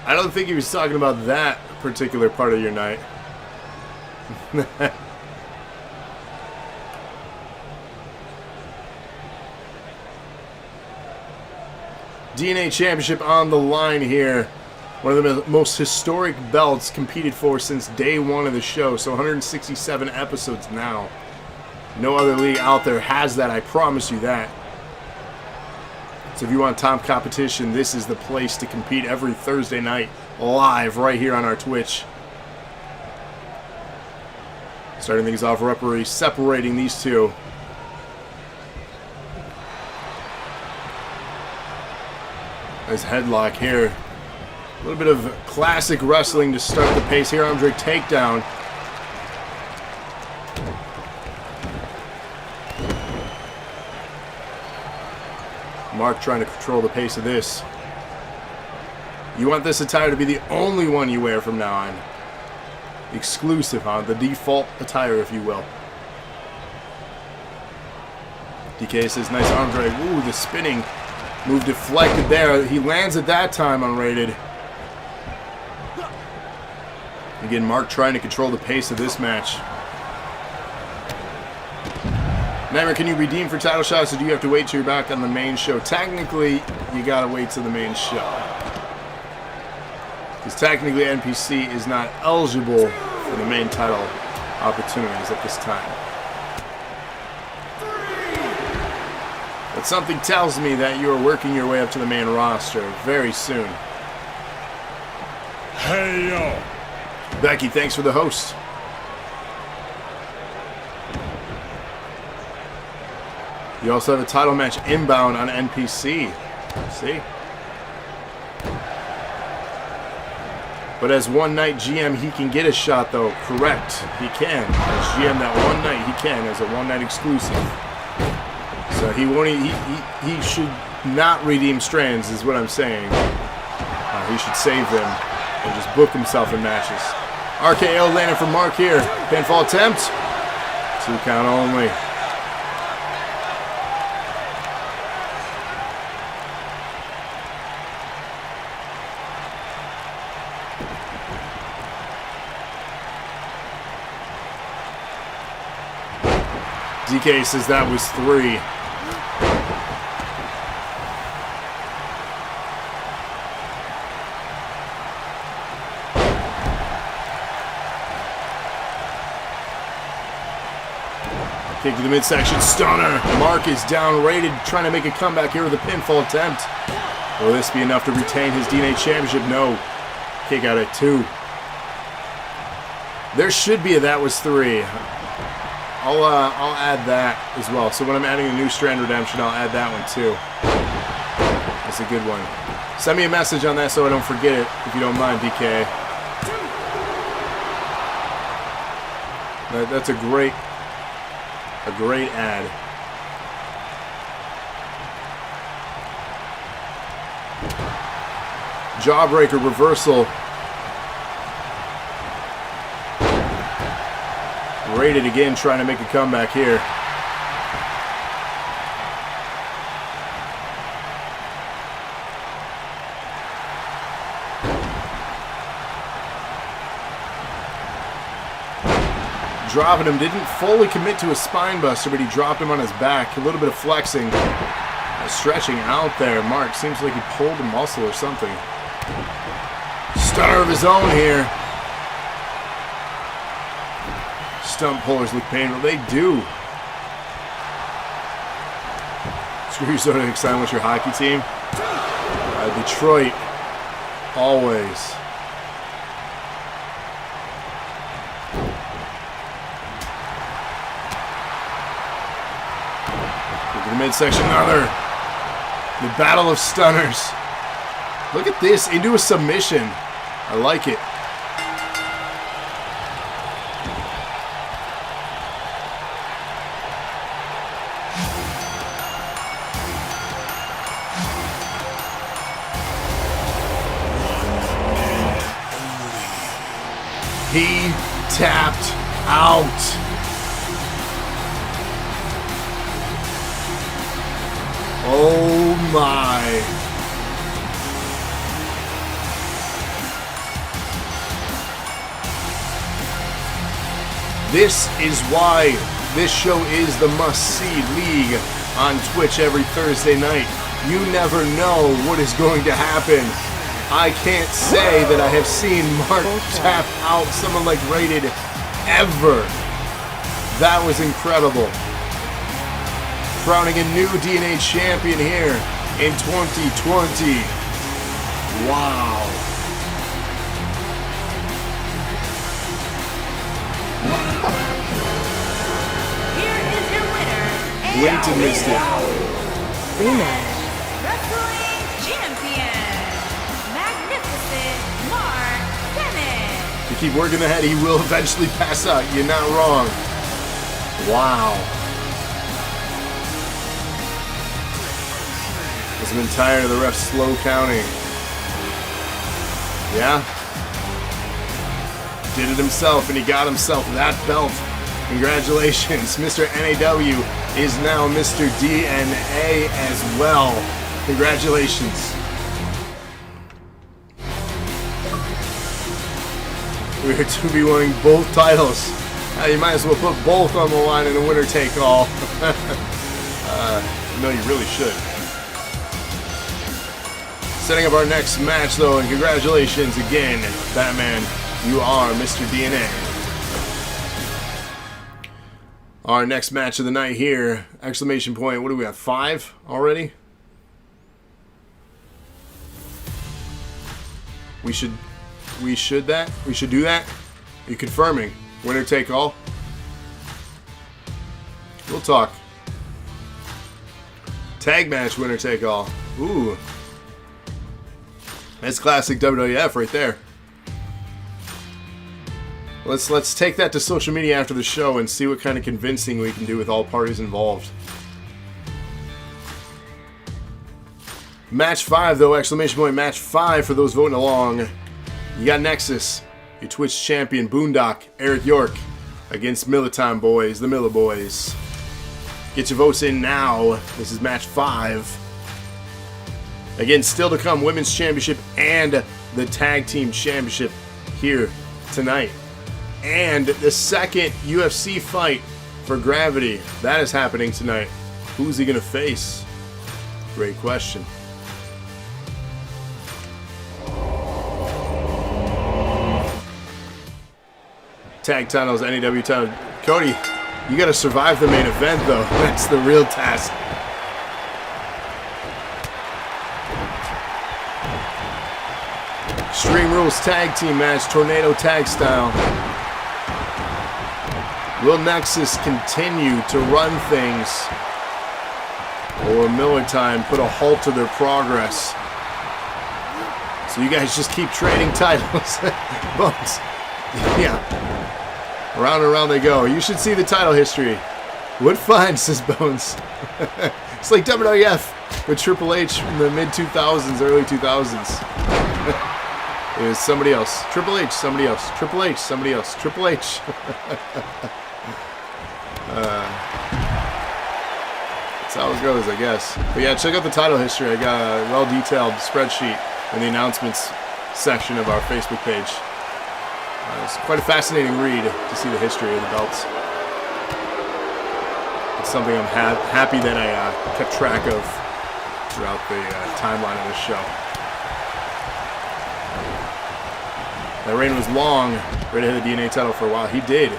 I don't think he was talking about that particular part of your night. DNA Championship on the line here. One of the most historic belts competed for since day one of the show. So 167 episodes now. No other league out there has that, I promise you that. So if you want top competition, this is the place to compete every Thursday night live right here on our Twitch. Starting things off, referee separating these two. Nice headlock here. A little bit of classic wrestling to start the pace here. Andre takedown. Mark trying to control the pace of this. You want this attire to be the only one you wear from now on. Exclusive, huh? The default attire, if you will. DK says, nice arm drag. Ooh, the spinning move deflected there. He lands at that time unrated. Again, Mark trying to control the pace of this match. Nightmare, can you redeem for title shots, or do you have to wait till you're back on the main show? Technically, you gotta wait till the main show. Because technically, NPC is not eligible for the main title opportunities at this time. But something tells me that you are working your way up to the main roster very soon. Hey, yo. Becky, thanks for the host. You also have a title match inbound on NPC. See? But as one night GM, he can get a shot, though. Correct. He can. As GM that one night, he can as a one night exclusive. So he won't. He should not redeem strands, is what I'm saying. He should save them and just book himself in matches. RKO landing for Mark here. Pinfall attempt. 2 count only. DK says that was 3. Kick to the midsection, stunner. Mark is down, rated, trying to make a comeback here with a pinfall attempt. Will this be enough to retain his DNA championship? No. Kick out at 2. There should be a that was 3. I'll add that as well. So when I'm adding a new Strand Redemption, I'll add that one too. That's a good one. Send me a message on that so I don't forget it, if you don't mind, DK. That's a great ad. Jawbreaker reversal. Rated again, trying to make a comeback here. Dropping him, didn't fully commit to a spine buster, but he dropped him on his back. A little bit of flexing, stretching out there. Mark seems like he pulled a muscle or something. Stunner of his own here. Stump pullers look painful. They do. Screw you, sort of excited with your hockey team. Detroit, always. Look at the midsection, another. The battle of stunners. Look at this, into a submission. I like it. He tapped out. Oh my. This is why this show is the must-see league on Twitch every Thursday night. You never know what is going to happen. I can't say that I have seen Mark tap out someone like Rated ever. That was incredible. Crowning a new DNA champion here in 2020. Wow. Here is your winner, Blinked and missed it. Rematch. Wrestling Champion, You keep working the head, he will eventually pass out. You're not wrong. Wow. He's been tired of the refs slow counting. Yeah. Did it himself, and he got himself that belt. Congratulations. Mr. NAW is now Mr. DNA as well. Congratulations. We're to be winning both titles. You might as well put both on the line in a winner take all. No, you really should. Setting up our next match, though, and congratulations again, Batman. You are Mr. DNA. Our next match of the night here. Exclamation point. What do we have? 5 already? We should do that? Are you confirming? Winner take all? We'll talk. Tag match winner take all. Ooh. That's classic WWF right there. Let's take that to social media after the show and see what kind of convincing we can do with all parties involved. Match 5, though, exclamation point, match 5 for those voting along. You got Nexus, your Twitch champion, Boondock, Eric York, against Militime Boys, the Miller Boys. Get your votes in now. This is match 5. Again, still to come, Women's Championship and the Tag Team Championship here tonight. And the second UFC fight for Gravity. That is happening tonight. Who's he going to face? Great question. Tag titles, NAW title. Cody, you got to survive the main event, though. That's the real task. Extreme Rules Tag Team match, Tornado Tag style. Will Nexus continue to run things, or Miller Time put a halt to their progress? So you guys just keep trading titles. Bones. Yeah. Round and round they go. You should see the title history. What fun, says Bones. It's like WWF with Triple H in the mid-2000s, early 2000s. It was somebody else. Triple H, somebody else. Triple H, somebody else. Triple H. That's how it goes, I guess. But yeah, check out the title history. I got a well-detailed spreadsheet in the announcements section of our Facebook page. It's quite a fascinating read to see the history of the belts. It's something I'm happy that I kept track of throughout the timeline of this show. That reign was long. Ready to hit the DNA title for a while. He did.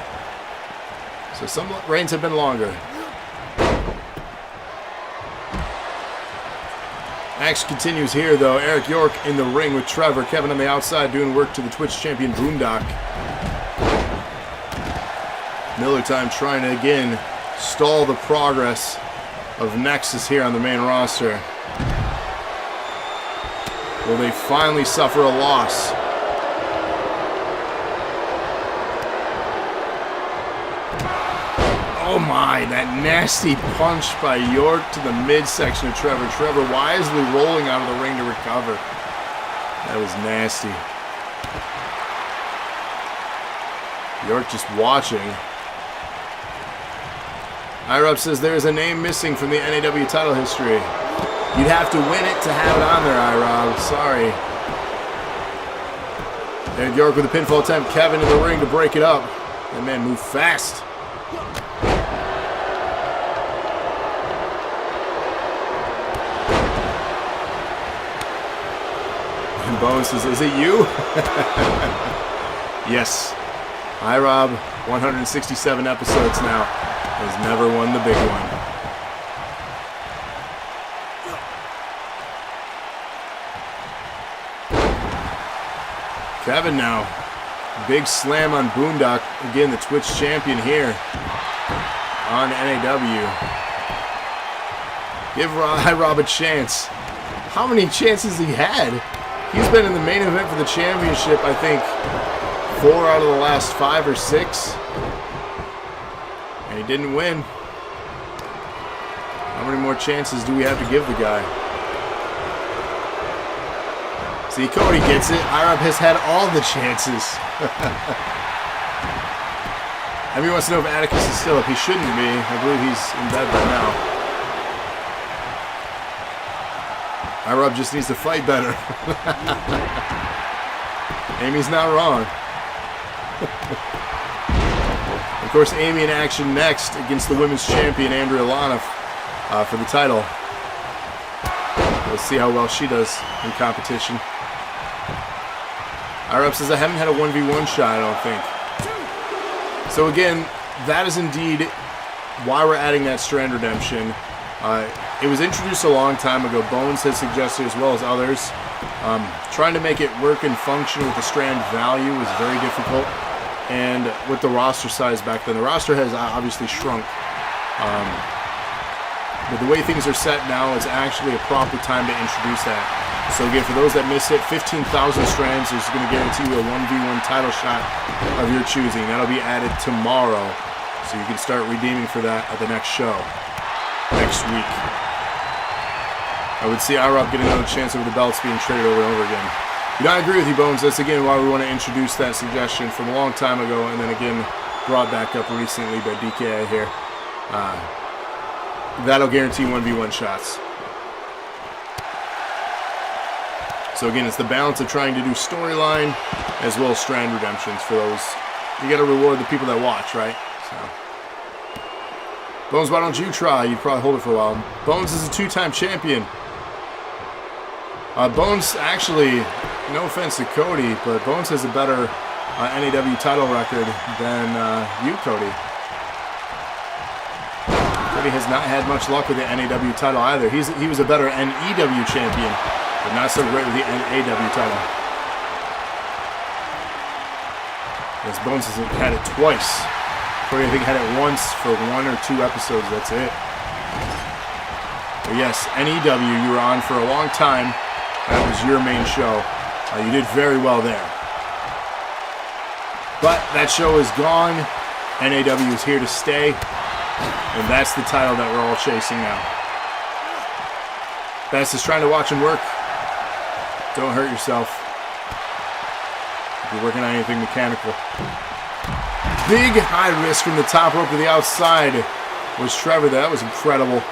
So some reigns have been longer. Action continues here, though. Eric York in the ring with Trevor. Kevin on the outside doing work to the Twitch champion, Boondock. Miller Time trying to, again, stall the progress of Nexus here on the main roster. Will they finally suffer a loss? Oh my, that nasty punch by York to the midsection of Trevor. Trevor wisely rolling out of the ring to recover. That was nasty. York just watching. IROP says there is a name missing from the NAW title history. You'd have to win it to have it on there, IROP. Sorry. And York with a pinfall attempt. Kevin in the ring to break it up. That man moved fast. And Bones says, is it you? Yes. IROB, 167 episodes now, has never won the big one. Kevin now. Big slam on Boondock. Again, the Twitch champion here on NAW. Give IROB a chance. How many chances he had? He's been in the main event for the championship, I think, 4 out of the last 5 or 6. And he didn't win. How many more chances do we have to give the guy? See, Cody gets it. Irab has had all the chances. Everyone wants to know if Atticus is still up. He shouldn't be. I believe he's in bed by now. Irab just needs to fight better. Amy's not wrong. Of course, Amy in action next against the women's champion, Andrea Lana, for the title. Let's see how well she does in competition. Irab says, I haven't had a 1v1 shot, I don't think. So again, that is indeed why we're adding that Strand Redemption. It was introduced a long time ago. Bones has suggested, as well as others. Trying to make it work and function with the Strand value was very difficult. And with the roster size back then, the roster has obviously shrunk. But the way things are set now is actually a proper time to introduce that. So again, for those that miss it, 15,000 strands is going to guarantee you a 1v1 title shot of your choosing. That'll be added tomorrow. So you can start redeeming for that at the next show, next week. I would see Irab getting another chance over the belts being traded over and over again. You know, I agree with you, Bones. That's again why we want to introduce that suggestion from a long time ago and then again brought back up recently by DKA here. That'll guarantee 1v1 shots. So again, it's the balance of trying to do storyline as well as Strand Redemptions for those. You got to reward the people that watch, right? So, Bones, why don't you try? You'd probably hold it for a while. Bones is a 2-time champion. Bones, actually, no offense to Cody, but Bones has a better NAW title record than you, Cody. Cody has not had much luck with the NAW title either. He was a better NEW champion, but not so great with the NAW title. Yes, Bones has had it twice. Cody, I think, had it once for 1 or 2 episodes. That's it. But yes, NEW, you were on for a long time. That was your main show. You did very well there. But that show is gone. NAW is here to stay. And that's the title that we're all chasing now. Best is trying to watch and work. Don't hurt yourself. If you're working on anything mechanical. Big high risk from the top rope to the outside was Trevor. That was incredible.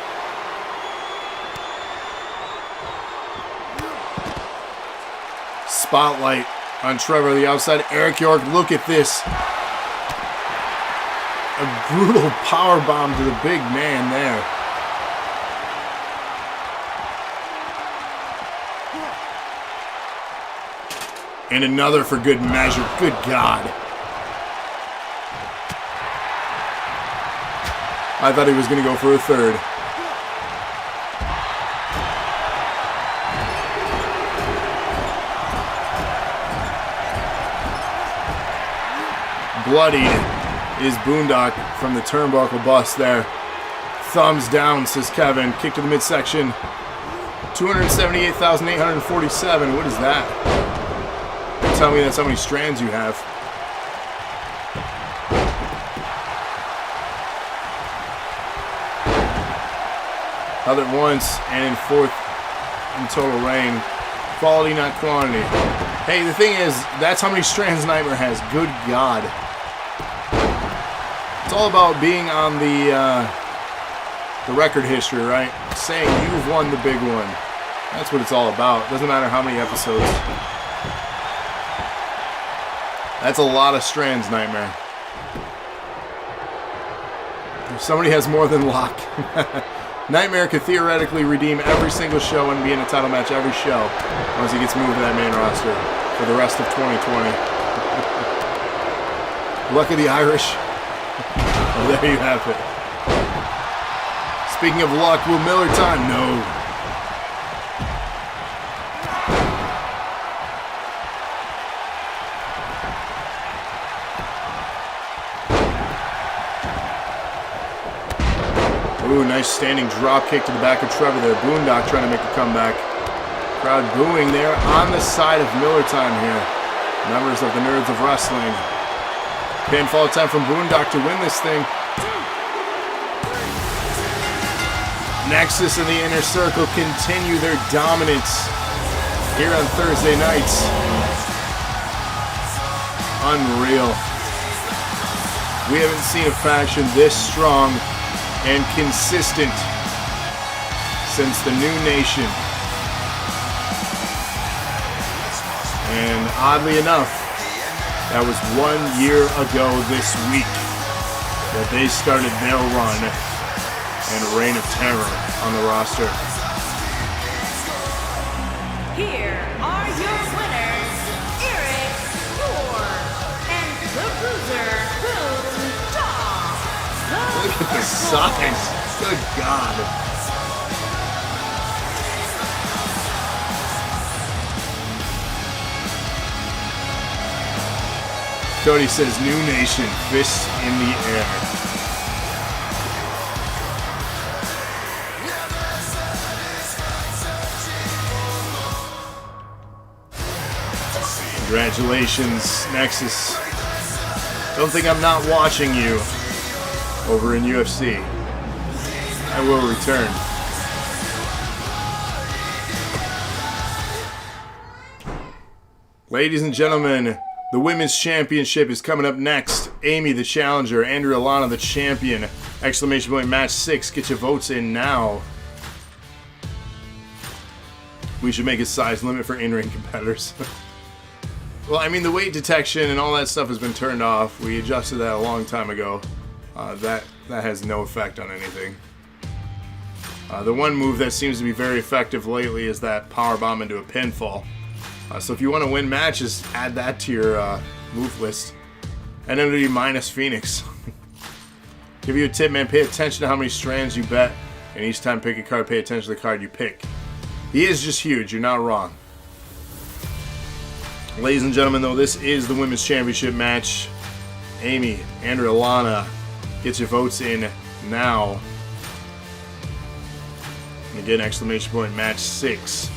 Spotlight on Trevor, the outside. Eric York, look at this. A brutal power bomb to the big man there. And another for good measure. Good God. I thought he was going to go for a third. Bloodied is Boondock from the turnbuckle bust there. Thumbs down, says Kevin. Kick to the midsection. 278,847. What is that? Don't tell me that's how many strands you have. Held it once and in 4th in total reign. Quality, not quantity. Hey, the thing is, that's how many strands Nightmare has. Good God. It's all about being on the record history, right? Saying you've won the big one. That's what it's all about. Doesn't matter how many episodes. That's a lot of strands, Nightmare. If somebody has more than luck. Nightmare could theoretically redeem every single show and be in a title match every show once he gets moved to that main roster for the rest of 2020. Luck of the Irish. Oh, there you have it. Speaking of luck, will Miller time? No. Ooh, nice standing drop kick to the back of Trevor there. Boondock trying to make a comeback. Crowd booing there on the side of Miller time here. Members of the Nerds of Wrestling. Pinfall time from Boondock to win this thing. Nexus and the Inner Circle continue their dominance here on Thursday nights. Unreal. We haven't seen a faction this strong and consistent since the New Nation. And oddly enough, that was 1 year ago this week that they started their run and reign of terror on the roster. Here are your winners, Eric Thor and the Bruiser Boondock. Look at the size. Good God. Cody says, New Nation, fists in the air. Congratulations, Nexus. Don't think I'm not watching you over in UFC. I will return. Ladies and gentlemen, the Women's Championship is coming up next. Amy, the challenger. Andrea Lana, the champion. Exclamation point match 6. Get your votes in now. We should make a size limit for in-ring competitors. Well, I mean, the weight detection and all that stuff has been turned off. We adjusted that a long time ago. That has no effect on anything. The one move that seems to be very effective lately is that powerbomb into a pinfall. So if you want to win matches, add that to your move list. And then it'll be minus Phoenix. Give you a tip, man. Pay attention to how many strands you bet. And each time pick a card, pay attention to the card you pick. He is just huge. You're not wrong. Ladies and gentlemen, though, this is the Women's Championship match. Amy, Andrea Lana, get your votes in now. And again, exclamation point match 6.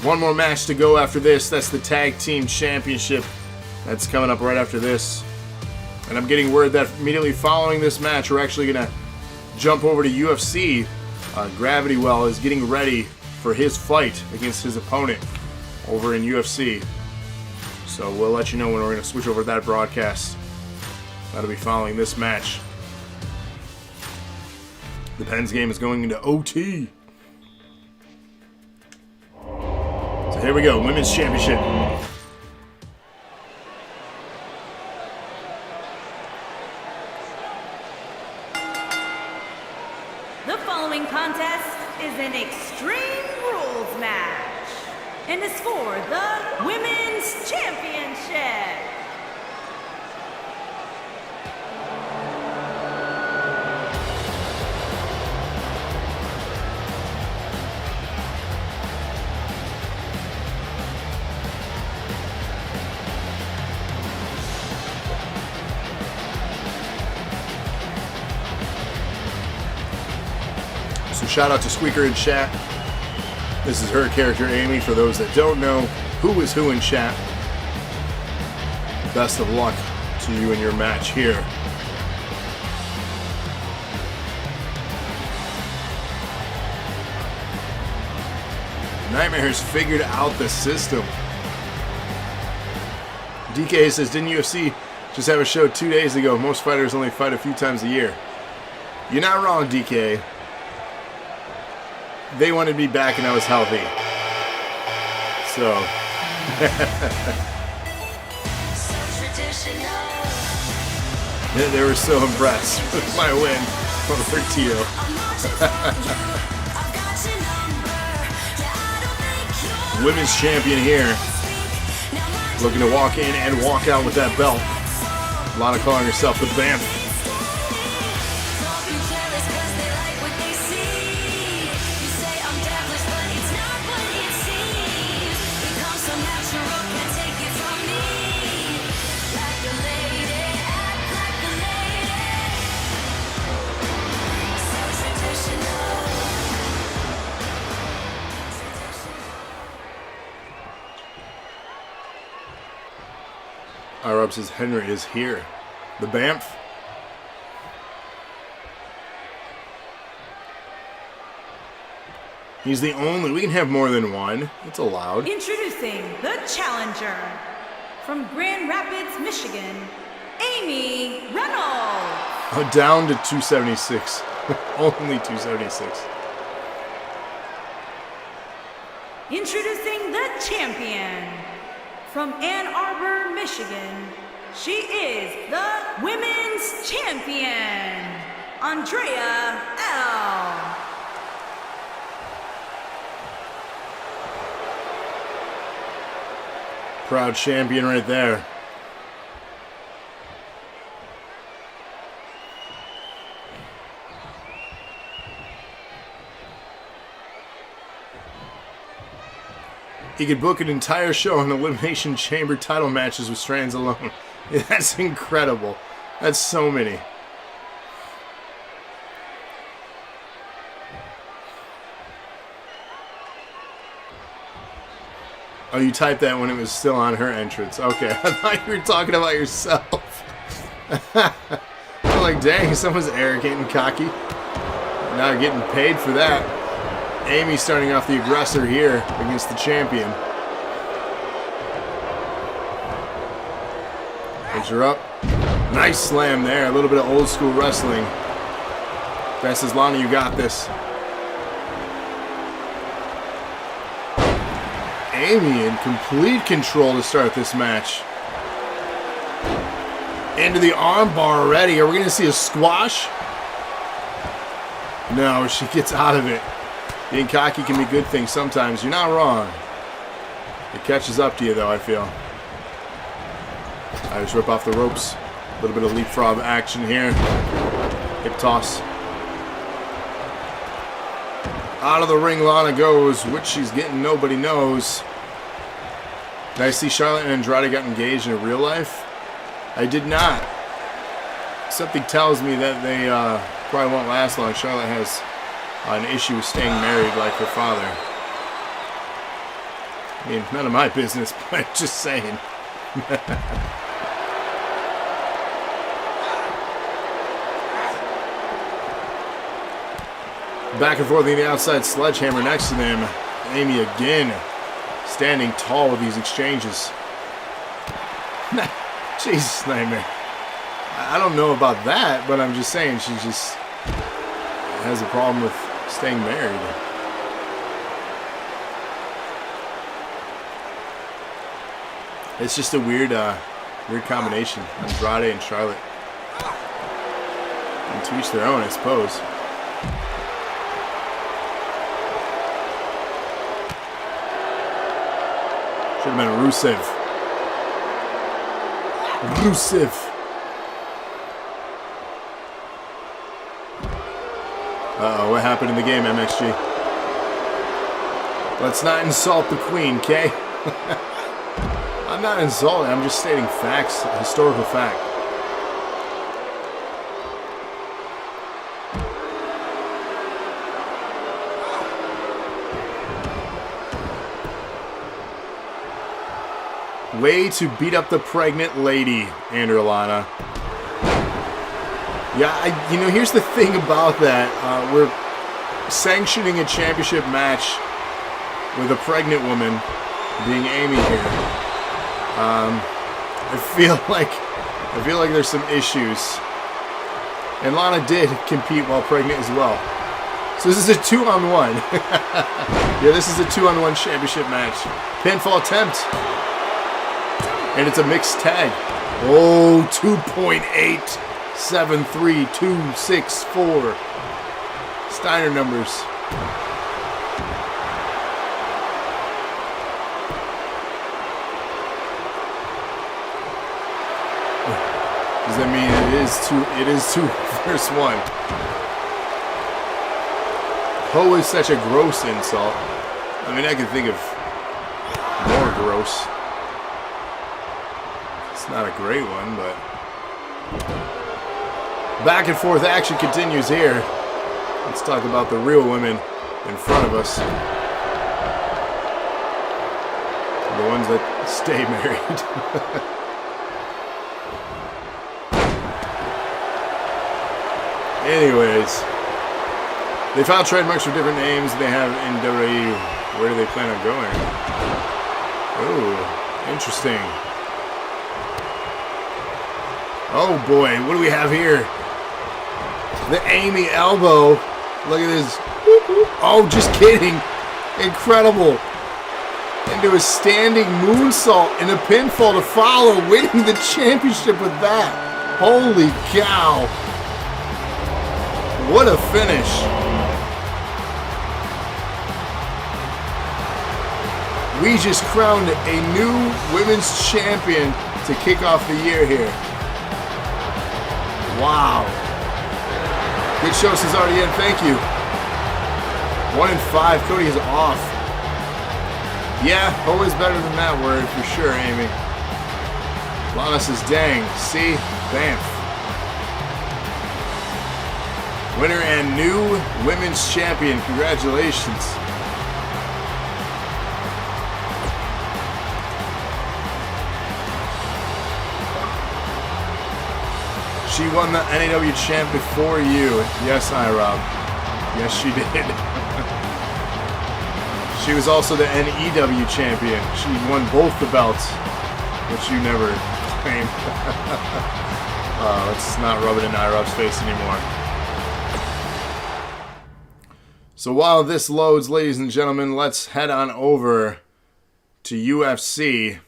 One more match to go after this. That's the Tag Team Championship. That's coming up right after this. And I'm getting word that immediately following this match, we're actually going to jump over to UFC. Gravity Well is getting ready for his fight against his opponent over in UFC. So we'll let you know when we're going to switch over to that broadcast. That'll be following this match. The Pens game is going into OT. So here we go, Women's Championship. The following contest is an Extreme Rules match and is for the Women's Championship. So shout out to Squeaker in chat. This is her character, Amy. For those that don't know, who is who in chat. Best of luck to you in your match here. Nightmare has figured out the system. DK says, didn't UFC just have a show 2 days ago? Most fighters only fight a few times a year. You're not wrong, DK. They wanted me back and I was healthy. So. They were so impressed with my win over Tito. Women's champion here. Looking to walk in and walk out with that belt. Lana calling herself the Vamp. Rob says Henry is here. The Bamf. He's the only. We can have more than one. It's allowed. Introducing the challenger from Grand Rapids, Michigan, Amy Reynolds. Oh, down to 276. Only 276. Introducing the champion from Ann Arbor, Michigan. She is the women's champion, Andrea L. Proud champion right there. He could book an entire show on Elimination Chamber title matches with Strands alone. That's incredible. That's so many. Oh, you typed that when it was still on her entrance. Okay, I thought you were talking about yourself. I'm like, dang, someone's arrogant and cocky. Now you're getting paid for that. Amy starting off the aggressor here against the champion. Picks her up. Nice slam there. A little bit of old school wrestling. Beth says, Lana, you got this. Amy in complete control to start this match. Into the armbar already. Are we going to see a squash? No, she gets out of it. Being cocky can be a good thing sometimes. You're not wrong. It catches up to you, though, I feel. I just rip off the ropes. A little bit of leapfrog action here. Hip toss. Out of the ring, Lana goes. What she's getting, nobody knows. Did I see Charlotte and Andrade got engaged in real life? I did not. Something tells me that they probably won't last long. Charlotte has an issue with staying married like her father. I mean, none of my business, but just saying. Back and forth on the outside, sledgehammer next to them. Amy again standing tall with these exchanges. Jesus, nightmare. I don't know about that, but I'm just saying she just has a problem with staying married. It's just a weird combination. Andrade and Charlotte. And to each their own, I suppose. Should have been Rusev. Rusev. Uh-oh, what happened in the game, MXG? Let's not insult the queen, Kay. I'm not insulting, I'm just stating facts, historical fact. Way to beat up the pregnant lady, Andrew Lana. Yeah, you know, here's the thing about that. We're sanctioning a championship match with a pregnant woman, being Amy here. I feel like there's some issues. And Lana did compete while pregnant as well. So this is a 2-on-1. Yeah, this is a 2-on-1 championship match. Pinfall attempt. And it's a mixed tag. Oh, 2.873264. Steiner numbers. Does that mean it is two versus one? Ho is such a gross insult. I mean, I can think of more gross. It's not a great one, but back and forth action continues here. Let's talk about the real women in front of us. The ones that stay married. Anyways, they filed trademarks for different names they have in WWE. Where do they plan on going? Oh, interesting. Oh boy, what do we have here? The Amy elbow. Look at this. Oh, just kidding. Incredible. Into a standing moonsault and a pinfall to follow, winning the championship with that. Holy cow. What a finish. We just crowned a new women's champion to kick off the year here. Wow. Good show since already in. Thank you. 1 in 5. Cody is off. Yeah, always better than that word for sure, Amy. Lana says, dang. See? Bamf. Winner and new women's champion. Congratulations. She won the NAW champ before you. Yes, Rob. Yes, she did. She was also the NEW champion. She won both the belts, which you never claimed. Let's not rub it in Rob's face anymore. So while this loads, ladies and gentlemen, let's head on over to UFC.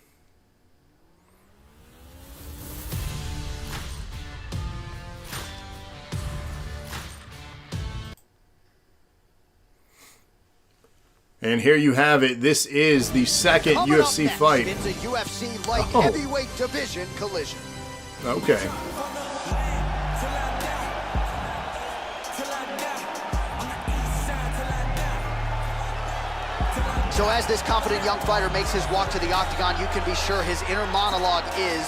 And here you have it. This is the second Coming UFC up next, fight. It's a UFC light heavyweight division collision. Okay. So as this confident young fighter makes his walk to the octagon, you can be sure his inner monologue is,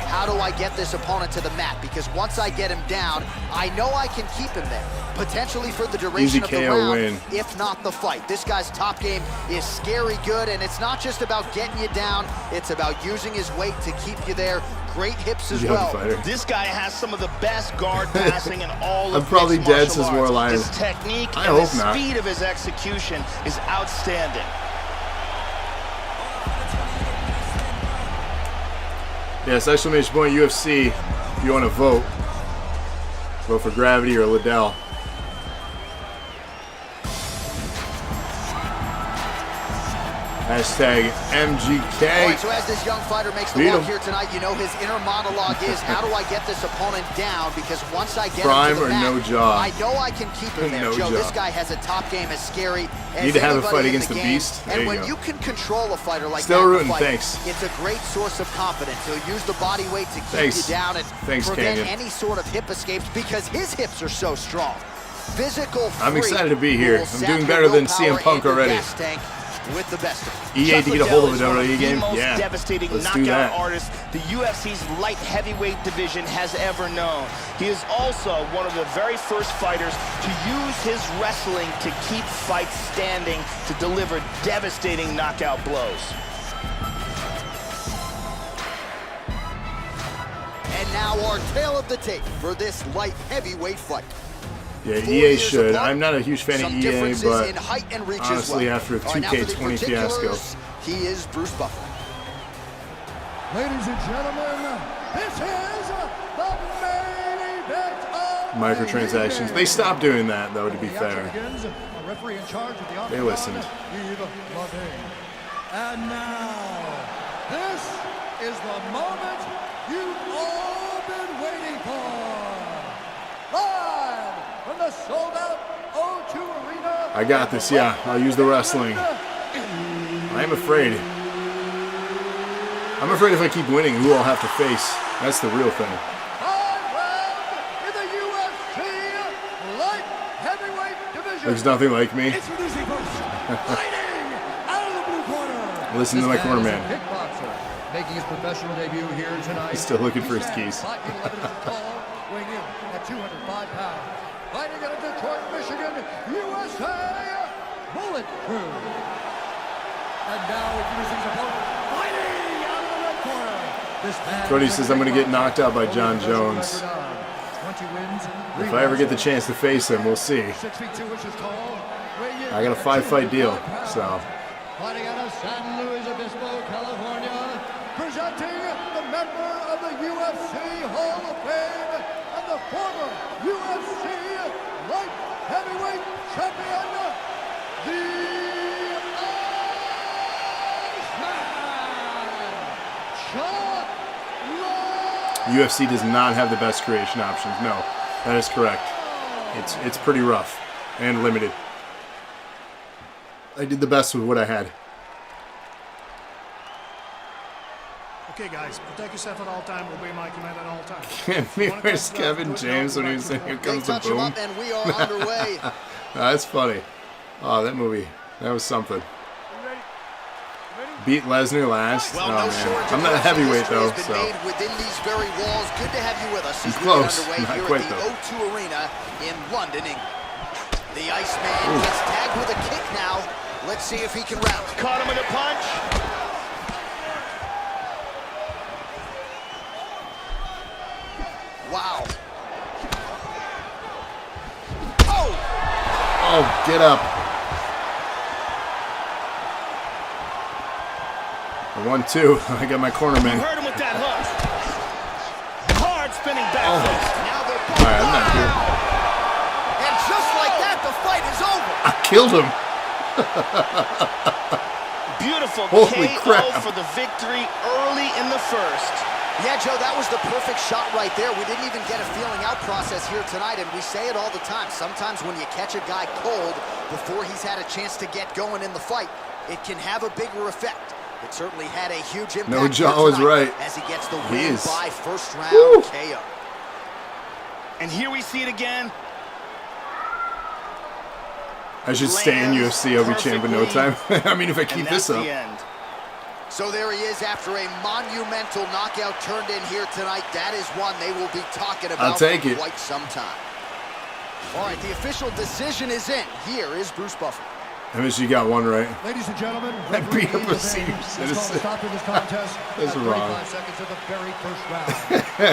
how do I get this opponent to the mat? Because once I get him down, I know I can keep him there, potentially for the duration of the round, win. if not the fight. This guy's top game is scary good, and it's not just about getting you down, it's about using his weight to keep you there. Great hips as well. Fighter. This guy has some of the best guard passing in all of I'm probably mixed dead, martial says more arts. lions. His technique I and hope the not. speed of his execution is outstanding. Yes, exclamation point UFC. If you want to vote for Gravity or Liddell. Hashtag MGK. All right, so as this young fighter makes the walk here tonight, you know his inner monologue is, how do I get this opponent down? Because once I get Prime him to the or mat, no jaw? I know I can keep him there. No Joe, jaw. this guy has a top game as scary as Need to have a anybody fight in against the game. Beast? There And you when go. you can control a fighter like Still that in a rooting, fight, thanks. it's a great source of confidence. He'll use the body weight to keep Thanks. you down and Thanks, prevent Canyon. any sort of hip escapes because his hips are so strong. Physical I'm freak excited to be who here. will I'm zap doing your better than willpower CM Punk and your already. gas tank with the best of them. EA to get a hold of a Liddell is one WWE the game? most Yeah. devastating Let's do knockout that. artist the UFC's light heavyweight division has ever known. He is also one of the very first fighters to use his wrestling to keep fights standing, to deliver devastating knockout blows. And now our tale of the tape for this light heavyweight fight. Yeah, 4 EA years should. apart, I'm not a huge fan of some EA, differences but in height and reach honestly, as well. after a All right, now for the 2K20 fiasco. particulars, he is Bruce Buffer. Ladies and gentlemen, this is the main event of Microtransactions. the They stopped doing that, though, to be The fair. action begins. A referee in charge of the They octagon, listened. Yves Lavigne. And now, this is the moment you've all been waiting for. Live from the sold-out O2 Arena. I got this, yeah. I'll use the wrestling. I'm afraid. I'm afraid if I keep winning, who I'll have to face. That's the real thing. In the UFC light heavyweight division. There's nothing like me. Introducing first, fighting out of the blue corner. Listen to my corner is a man. kickboxer, making his professional debut here tonight. He's still looking for his stands keys. 5'11" tall, weighing in at 205 pounds. Fighting out of Detroit, Michigan, USA, Bullet Crew. And now introducing his opponent, fighting out of the red corner. This man Cody is a says I'm going to get knocked out by John professional Jones. record of 20 wins. If I ever get the chance to face him, we'll see. 6 feet 2 inches tall. I got a 5-fight deal, so. Fighting out of San Luis Obispo, California, presenting the member of the UFC Hall of Fame and the former UFC light heavyweight champion, the Iceman, UFC does not have the best creation options. No, that is correct. It's pretty rough and limited. I did the best with what I had. Okay, guys, protect yourself at all time. Obey my command at all times. Where's Kevin James when he was saying, "Here comes the touch him boom"? up, and we are underway. That's funny. Oh, that movie. That was something. Beat Lesnar last. Well, Oh, no man. shortage I'm of not a heavyweight, history though, has been so. made within these very walls. Good to have you with us as I'm we close. get underway Not here quite, at the though. O2 Arena in London, England. The Iceman gets tagged with a kick now. Let's see if he can rally. Caught him with a punch. Wow. Oh! Oh, get up. A 1-2. I got my corner man. Hurt him with that hook. Hard spinning back Oh. fist. Now they're All right, I'm not here. And just like that, the fight is over. I killed him. Beautiful Holy KO crap. for the victory early in the first. Yeah, Joe, that was the perfect shot right there. We didn't even get a feeling out process here tonight, and we say it all the time. Sometimes when you catch a guy cold before he's had a chance to get going in the fight, it can have a bigger effect. It certainly had a huge impact. No, Joe here was tonight right. as he gets the He win is. by first round Woo. KO. And here we see it again. I should stay in Lands UFC. I'll be champ in no time. perfectly. I mean, if I And keep that's this up. the end. So there he is after a monumental knockout turned in here tonight. That is one they will be talking about I'll take for it. quite some time. All right, the official decision is in. Here is Bruce Buffer. I wish you got one right. Ladies and gentlemen, I beat up a referee senior Davis is citizen. called to stop to this contest That's at wrong. 35 seconds of the very first round.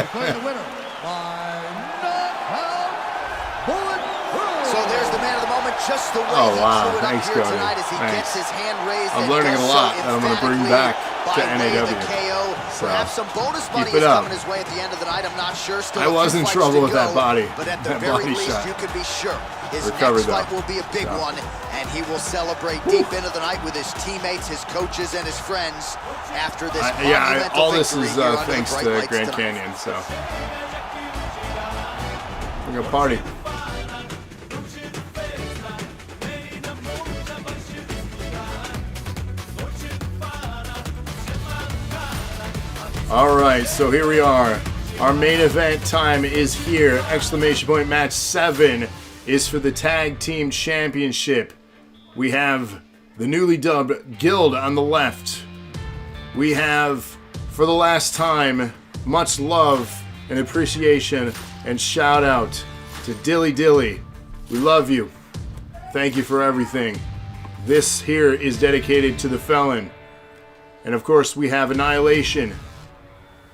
Declaring the winner by knockout, bullet proof. So there's the man of the moment, just the way Oh, he wow. drew it Thanks, up here Cody. tonight as he Thanks. gets his hand raised. I'm and learning does a lot so that I'm gonna bring emphatically back by to way of the NAW. KO. So, Perhaps some bonus money keep it is up. coming his way at the end of the night. I'm not sure. Still I a few was in fights trouble to with that go, body. But at the That very body least, shot. you can be sure his Recovered, next fight though. will be a big So. one, and he will celebrate deep into the night with his teammates, his coaches, and his friends after this monumental all this victory is here under the thanks bright to lights Grand tonight. Canyon. So we're gonna party. All right, so here we are. Our main event time is here. Exclamation point match 7 is for the Tag Team Championship. We have the newly dubbed Guild on the left. We have, for the last time, much love and appreciation and shout out to Dilly Dilly. We love you. Thank you for everything. This here is dedicated to the Felon. And of course, we have Annihilation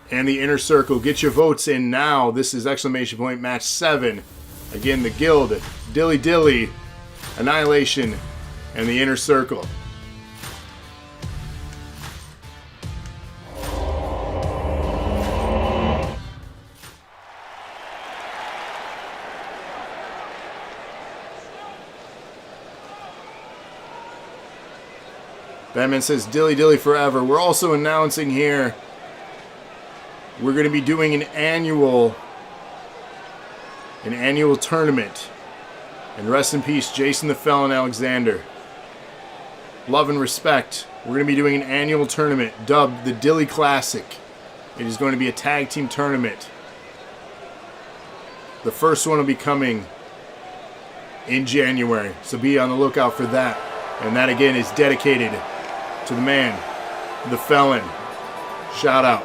and the Inner Circle. Get your votes in now. This is exclamation point match 7. Again, the Guild, Dilly Dilly, Annihilation, and the Inner Circle. Batman says Dilly Dilly forever. We're also announcing here we're going to be doing an annual tournament. And rest in peace, Jason the Felon Alexander. Love and respect. We're going to be doing an annual tournament dubbed the Dilly Classic. It is going to be a tag team tournament. The first one will be coming in January, so be on the lookout for that. And that again is dedicated to the man, the Felon. Shout out.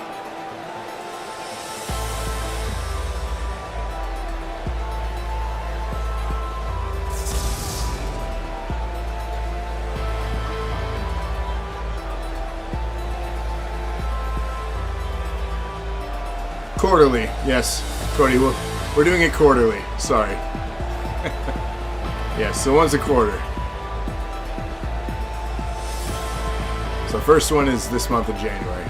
Quarterly, yes. Cody, We're doing it quarterly. Sorry. Yeah, so once a quarter. So first one is this month of January.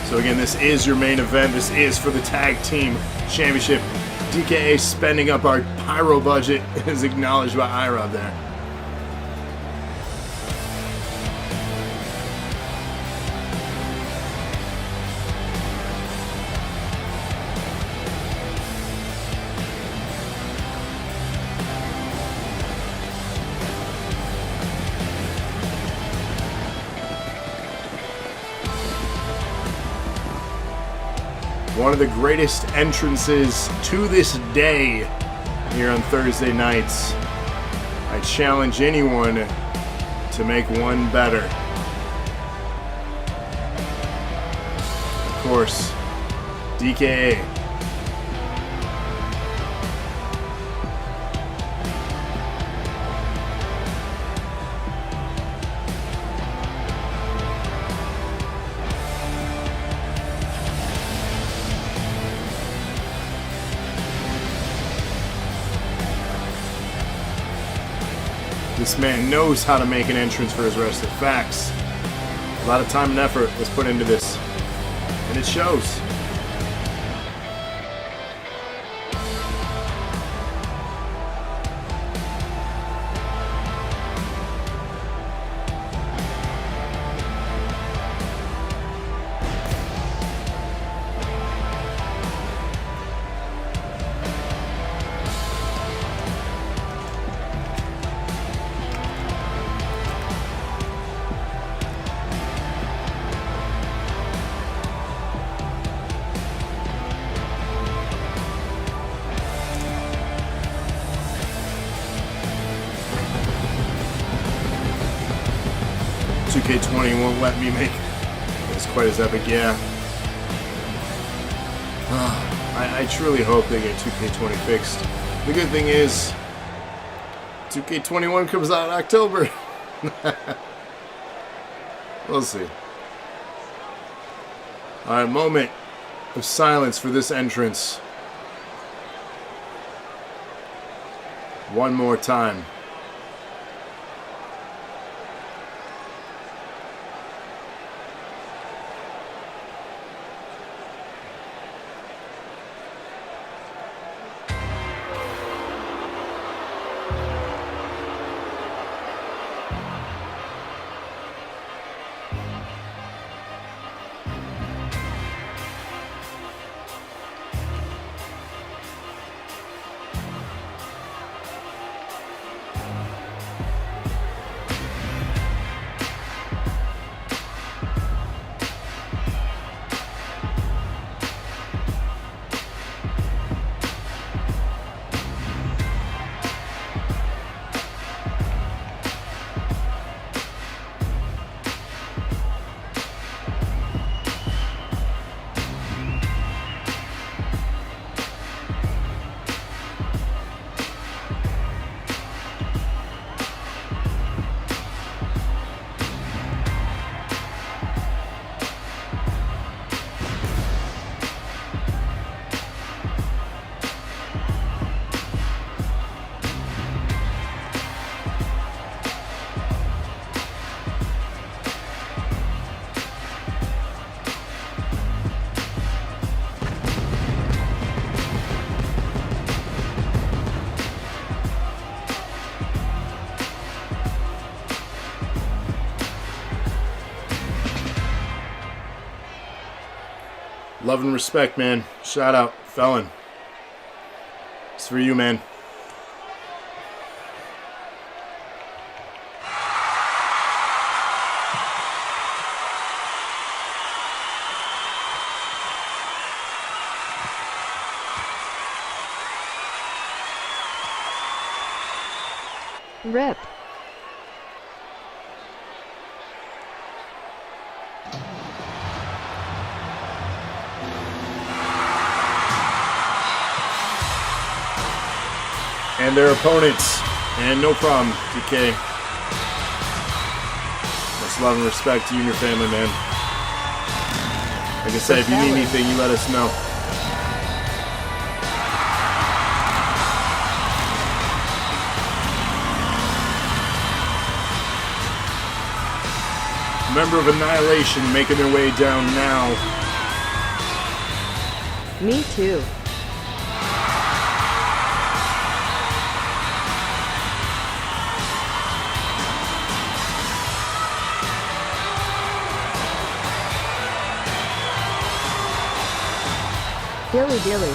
So again, this is your main event. This is for the Tag Team Championship. DKA spending up our pyro budget is acknowledged by IROB there. One of the greatest entrances to this day here on Thursday nights. I challenge anyone to make one better. Of course, DKA. This man knows how to make an entrance for his wrestler. Facts. A lot of time and effort was put into this, and it shows. K20 won't let me make this quite as epic, yeah. I truly hope they get 2K20 fixed. The good thing is, 2K21 comes out in October. We'll see. Alright, moment of silence for this entrance. One more time. Love and respect, man. Shout out, Felon. It's for you, man. Rip. and their opponents. And no problem, DK. Much love and respect to you and your family, man. Like I said, if you need anything, you let us know. Member of Annihilation making their way down now. Me too. Dilly dilly.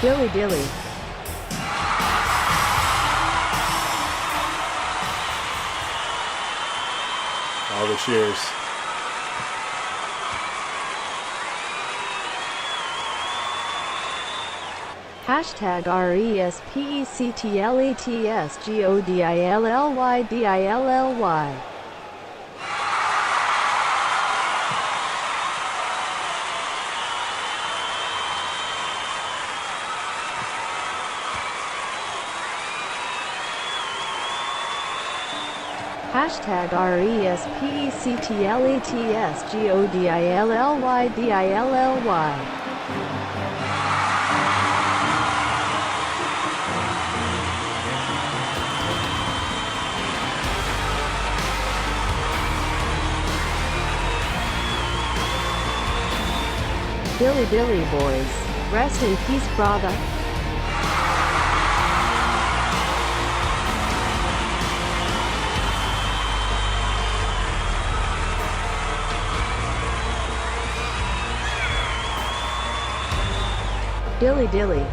Dilly dilly. All the cheers. Hashtag RESPECTLATSGODILLYDILLY. Hashtag RESPECTLATSGODILLYDILLY. Dilly dilly boys. Rest in peace, brother. Dilly dilly.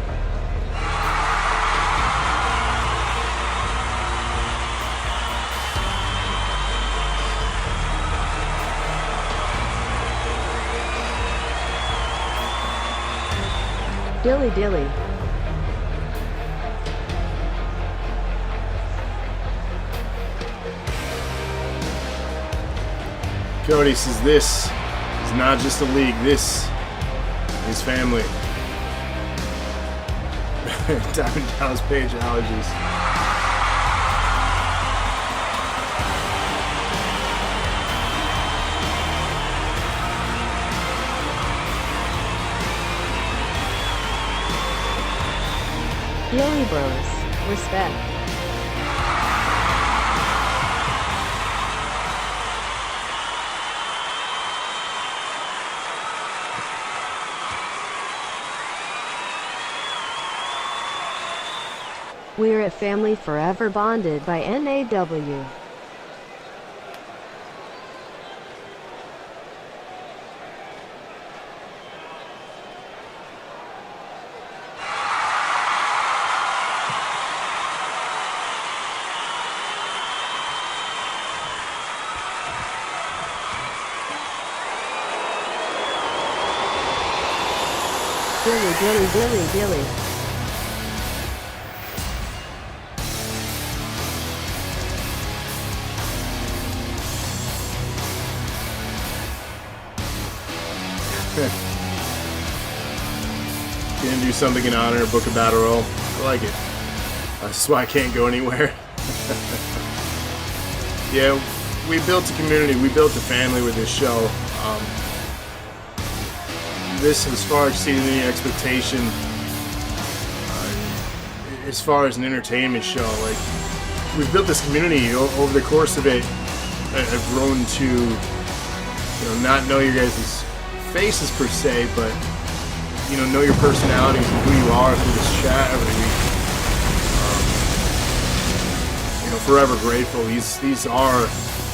Dilly dilly. Cody says this is not just a league, this is family. Diamond Dallas Page allergies. Dilly bros. Respect. We're a family forever bonded by NAW. Dilly dilly dilly dilly. Gonna do something in honor of Book of Battle Royal. I like it. That's why I can't go anywhere. Yeah, we built a community. We built a family with this show. This has far exceeded any expectation. As far as an entertainment show, like we've built this community over the course of it. I've grown to, not know your guys' faces per se, but know your personalities and who you are through this chat every week. Forever grateful. These are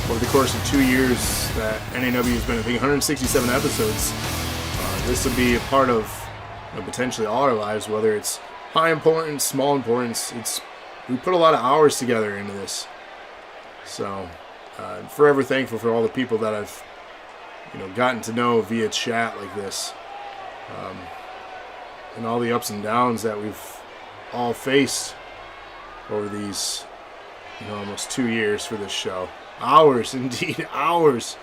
over the course of 2 years that NAW has been, I think, 167 episodes. This will be a part of potentially all our lives, whether it's high importance, small importance. We put a lot of hours together into this. So, I'm forever thankful for all the people that I've gotten to know via chat like this. And all the ups and downs that we've all faced over these almost 2 years for this show. Hours, indeed, hours.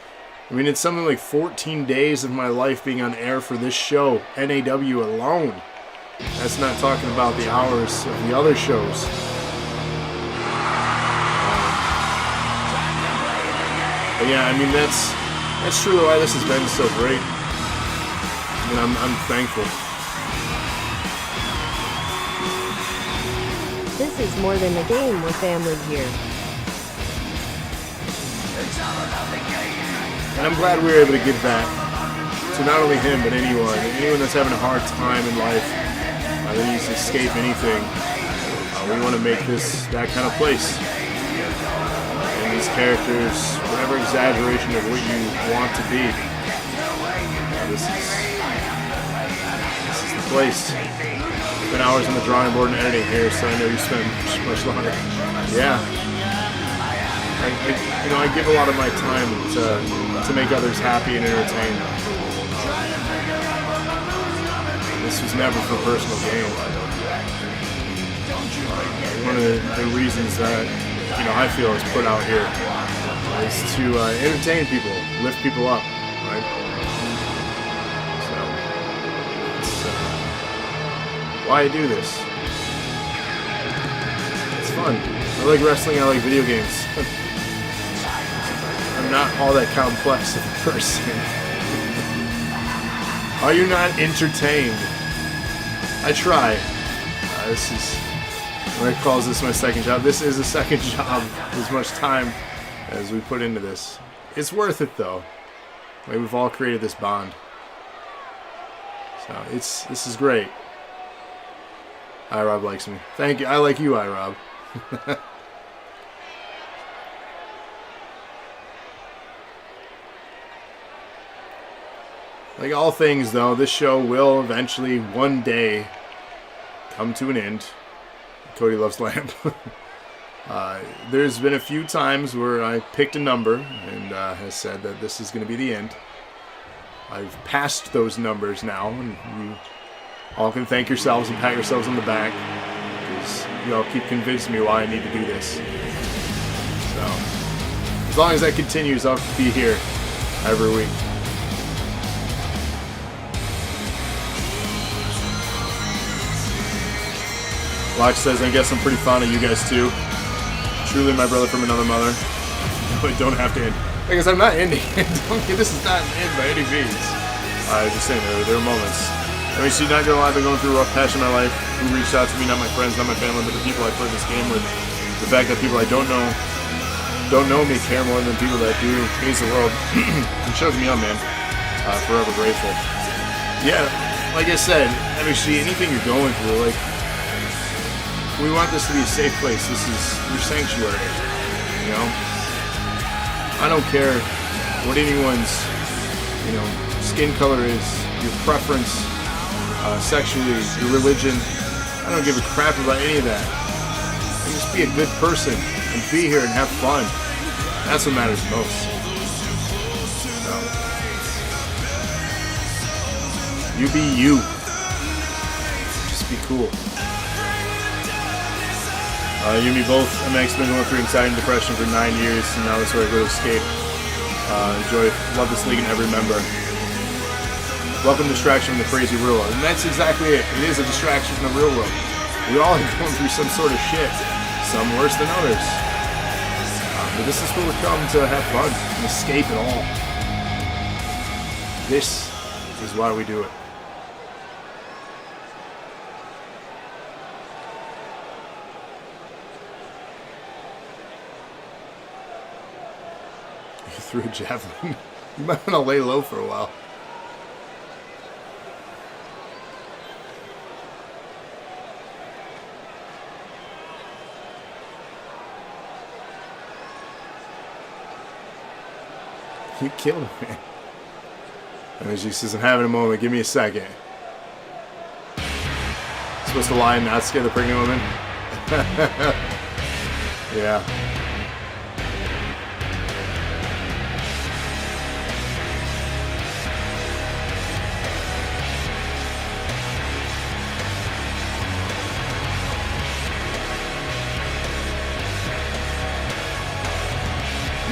I mean, it's something like 14 days of my life being on air for this show, NAW alone. That's not talking about the hours of the other shows. But yeah, I mean, that's truly why this has been so great. And I'm thankful. This is more than a game, we're family here. And I'm glad we were able to give that to not only him, but anyone that's having a hard time in life, that needs to escape anything. We want to make this that kind of place. And these characters, whatever exaggeration of what you want to be, this is the place. Spent hours on the drawing board and editing here, so I know you spend much longer. Yeah. I give a lot of my time to make others happy and entertained. This was never for personal gain. One of the reasons that I feel is put out here is to entertain people, lift people up, right? So it's why I do this. It's fun. I like wrestling. I like video games. I'm not all that complex of a person. Are you not entertained? I try. This is, Rick calls this my second job. This is a second job. As much time as we put into this. It's worth it though. Like, we've all created this bond. So this is great. iRob likes me. Thank you. I like you, iRob. Like all things, though, this show will eventually, one day, come to an end. Cody loves lamp. There's been a few times where I picked a number and has said that this is going to be the end. I've passed those numbers now, and you all can thank yourselves and pat yourselves on the back, because you all keep convincing me why I need to do this. So, as long as that continues, I'll be here every week. Watch says, I guess I'm pretty fond of you guys too. Truly my brother from another mother. No, I don't have to end. I guess I'm not ending it. This is not an end by any means. I was just saying, there are moments. I mean, she's not gonna lie, I've been going through a rough patch in my life. Who reached out to me, not my friends, not my family, but the people I play this game with. The fact that people I don't know me care more than people that do means the world. It shows me up, man. Forever grateful. Yeah, like I said, actually, anything you're going through, like, we want this to be a safe place. This is your sanctuary, you know? I don't care what anyone's, skin color is, your preference, sexually, your religion. I don't give a crap about any of that. And just be a good person and be here and have fun. That's what matters most. So, you be you. Just be cool. You and me both. MX been going through anxiety and depression for 9 years, and now that's where I go to escape. Love this league and every member. Welcome distraction from the crazy real world. And that's exactly it. It is a distraction from the real world. We all are going through some sort of shit. Some worse than others. But this is where we come to have fun and escape it all. This is why we do it. Threw a javelin. You might want to lay low for a while. You killed him, man. And she says, I'm having a moment. Give me a second. Supposed to lie and not scare the pregnant woman? Yeah.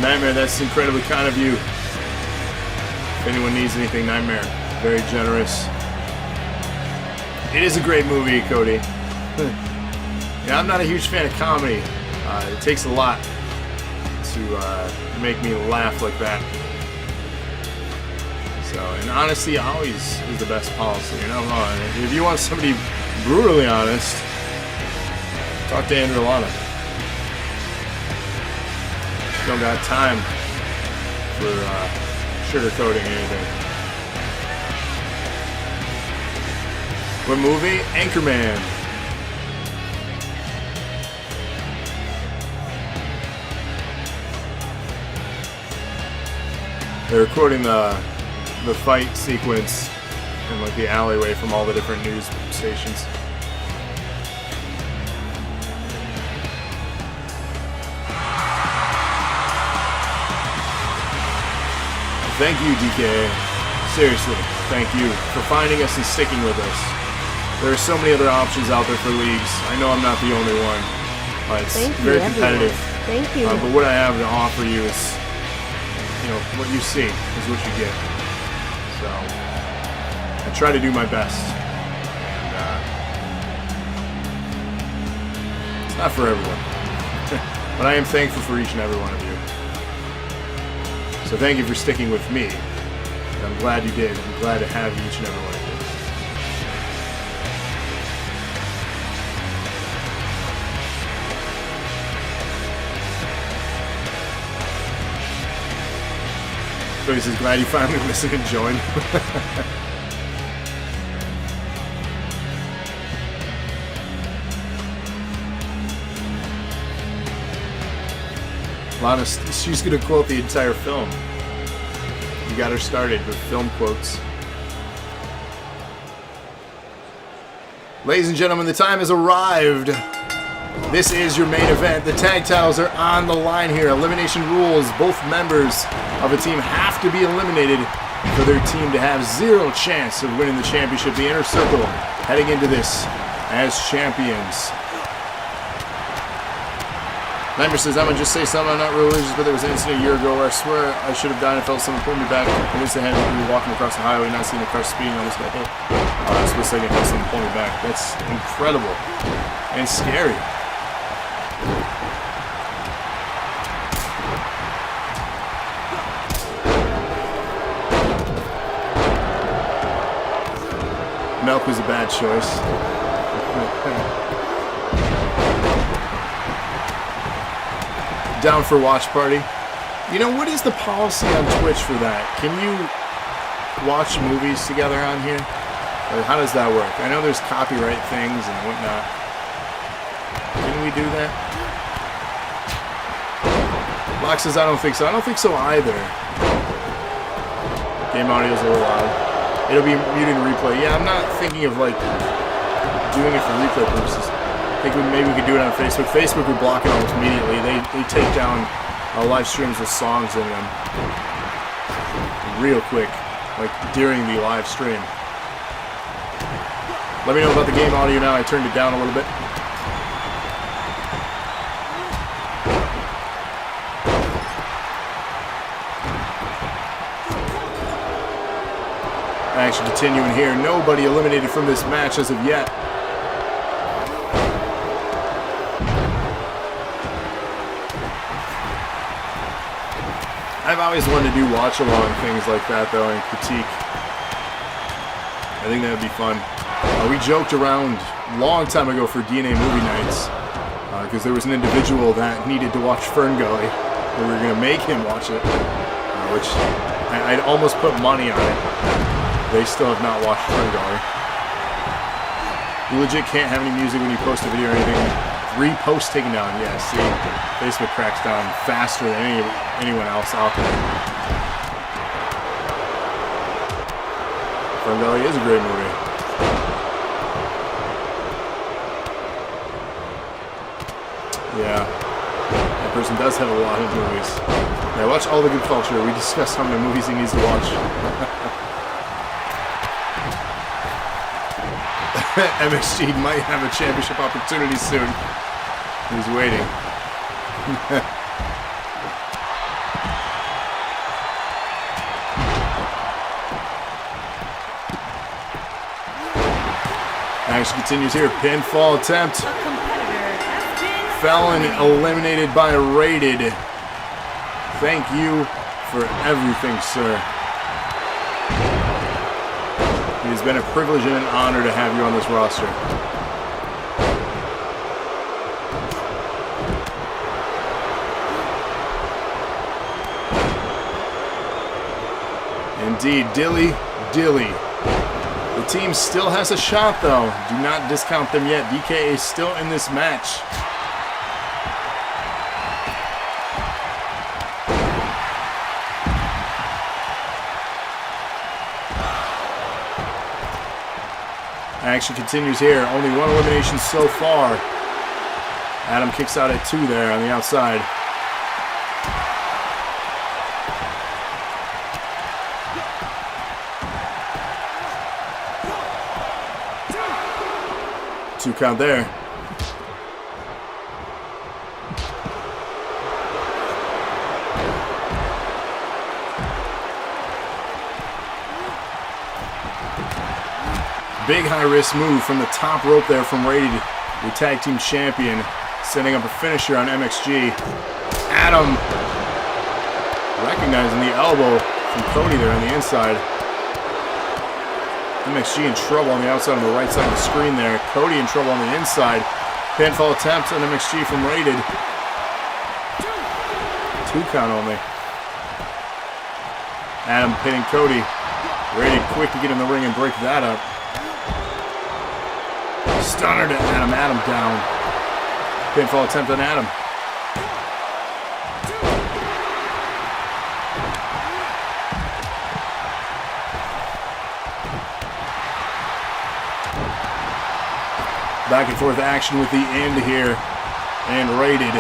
Nightmare, that's incredibly kind of you. If anyone needs anything, Nightmare, very generous. It is a great movie, Cody. Yeah, I'm not a huge fan of comedy. It takes a lot to make me laugh like that. So, and honesty always is the best policy. You're not wrong. If you want somebody brutally honest, talk to Andrew Lana. Don't got time for sugarcoating anything. What movie? Anchorman. They're recording the fight sequence in like the alleyway from all the different news stations. Thank you, DK. Seriously, thank you for finding us and sticking with us. There are so many other options out there for leagues. I know I'm not the only one. It's very competitive. Thank you. But what I have to offer you is, you know, what you see is what you get. So I try to do my best. And it's not for everyone. But I am thankful for each and every one of you. So thank you for sticking with me. And I'm glad you did. I'm glad to have each and every one of you. So he says, glad you finally listened and joined. Lana, she's going to quote the entire film. You got her started with film quotes. Ladies and gentlemen, the time has arrived. This is your main event. The tag titles are on the line here. Elimination rules. Both members of a team have to be eliminated for their team to have zero chance of winning the championship. The Inner Circle heading into this as champions. Nightmare says, I'm going to just say something. I'm not religious, but there was an incident a year ago where I swear I should have died and felt someone pull me back. I used to have me walking across the highway, not seeing the car speeding, almost got hit. Split second, felt someone pull me back. That's incredible and scary. Milk was a bad choice. Down for watch party. You know, what is the policy on Twitch for that? Can you watch movies together on here? Or how does that work? I know there's copyright things and whatnot. Can we do that? Block says, I don't think so. I don't think so either. Game audio's a little loud. It'll be muted in replay. Yeah, I'm not thinking of like doing it for replay purposes. I think maybe we could do it on Facebook. Facebook would block it almost immediately. They take down live streams with songs in them real quick, like during the live stream. Let me know about the game audio now. I turned it down a little bit. Action continuing here. Nobody eliminated from this match as of yet. I've always wanted to do watch-along things like that, though, and critique. I think that would be fun. We joked around a long time ago for DNA movie nights because there was an individual that needed to watch Fern Gully. We were going to make him watch it, which I'd almost put money on it. They still have not watched Fern Gully. You legit can't have any music when you post a video or anything. Repost taken down, yeah, see? Facebook cracks down faster than anyone else out there. Fern Gully is a great movie. Yeah. That person does have a lot of movies. Yeah, watch All the Good Culture. We discussed how many movies he needs to watch. MSG might have a championship opportunity soon. He's waiting. Action continues here. Pinfall attempt. A competitor has been Felon eliminated by Rated. Thank you for everything, sir. It has been a privilege and an honor to have you on this roster. Indeed, dilly. The team still has a shot, though. Do not discount them yet. DKA is still in this match. Action continues here. Only one elimination so far. Adam kicks out at 2 there on the outside. Two count there. Big high-risk move from the top rope there from Rated, the tag team champion, setting up a finisher on MXG. Adam recognizing the elbow from Cody there on the inside. MXG in trouble on the outside on the right side of the screen there. Cody in trouble on the inside. Pinfall attempt on MXG from Rated. 2 count only. Adam pinning Cody. Rated quick to get in the ring and break that up. Stunner to Adam. Adam down. Pinfall attempt on Adam. Back and forth action with the end here. And Rated.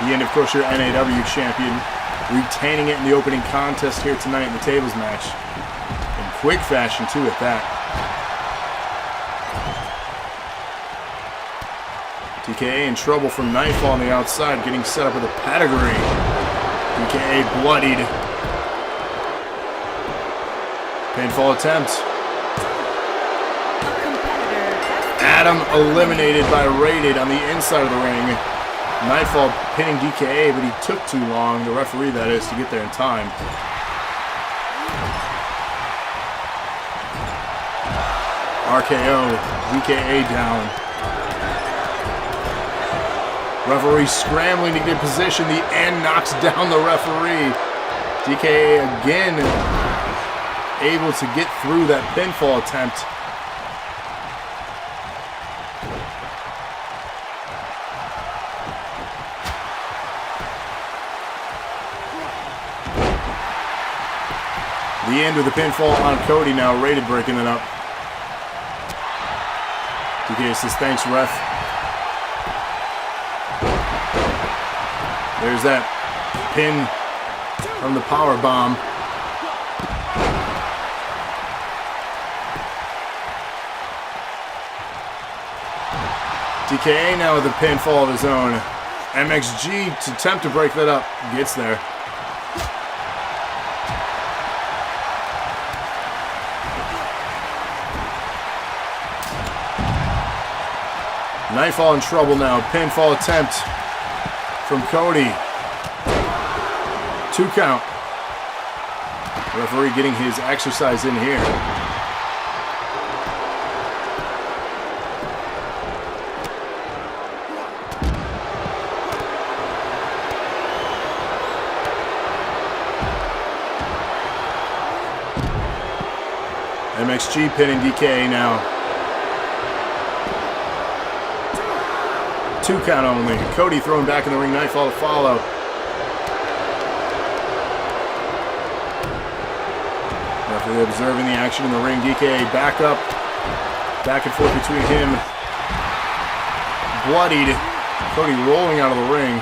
The end, of course, your NAW champion. Retaining it in the opening contest here tonight in the tables match. In quick fashion, too, at that. DKA in trouble from Nightfall on the outside, getting set up with a pedigree. DKA bloodied. Pinfall attempt. Adam eliminated by Rated on the inside of the ring. Nightfall pinning DKA, but he took too long, the referee that is, to get there in time. RKO, DKA down. Referee scrambling to get position. The end knocks down the referee. DKA again able to get through that pinfall attempt. The end of the pinfall on Cody now. Rated breaking it up. DKA says, thanks, ref. There's that pin from the power bomb. DKA now with a pinfall of his own. MXG to attempt to break that up. Gets there. Nightfall in trouble now. Pinfall attempt from Cody. 2 count. Referee getting his exercise in here. MXG pinning DKA now. 2 count only. Cody thrown back in the ring. Nightfall to follow. Referee observing the action in the ring. DKA back up. Back and forth between him. Bloodied. Cody rolling out of the ring.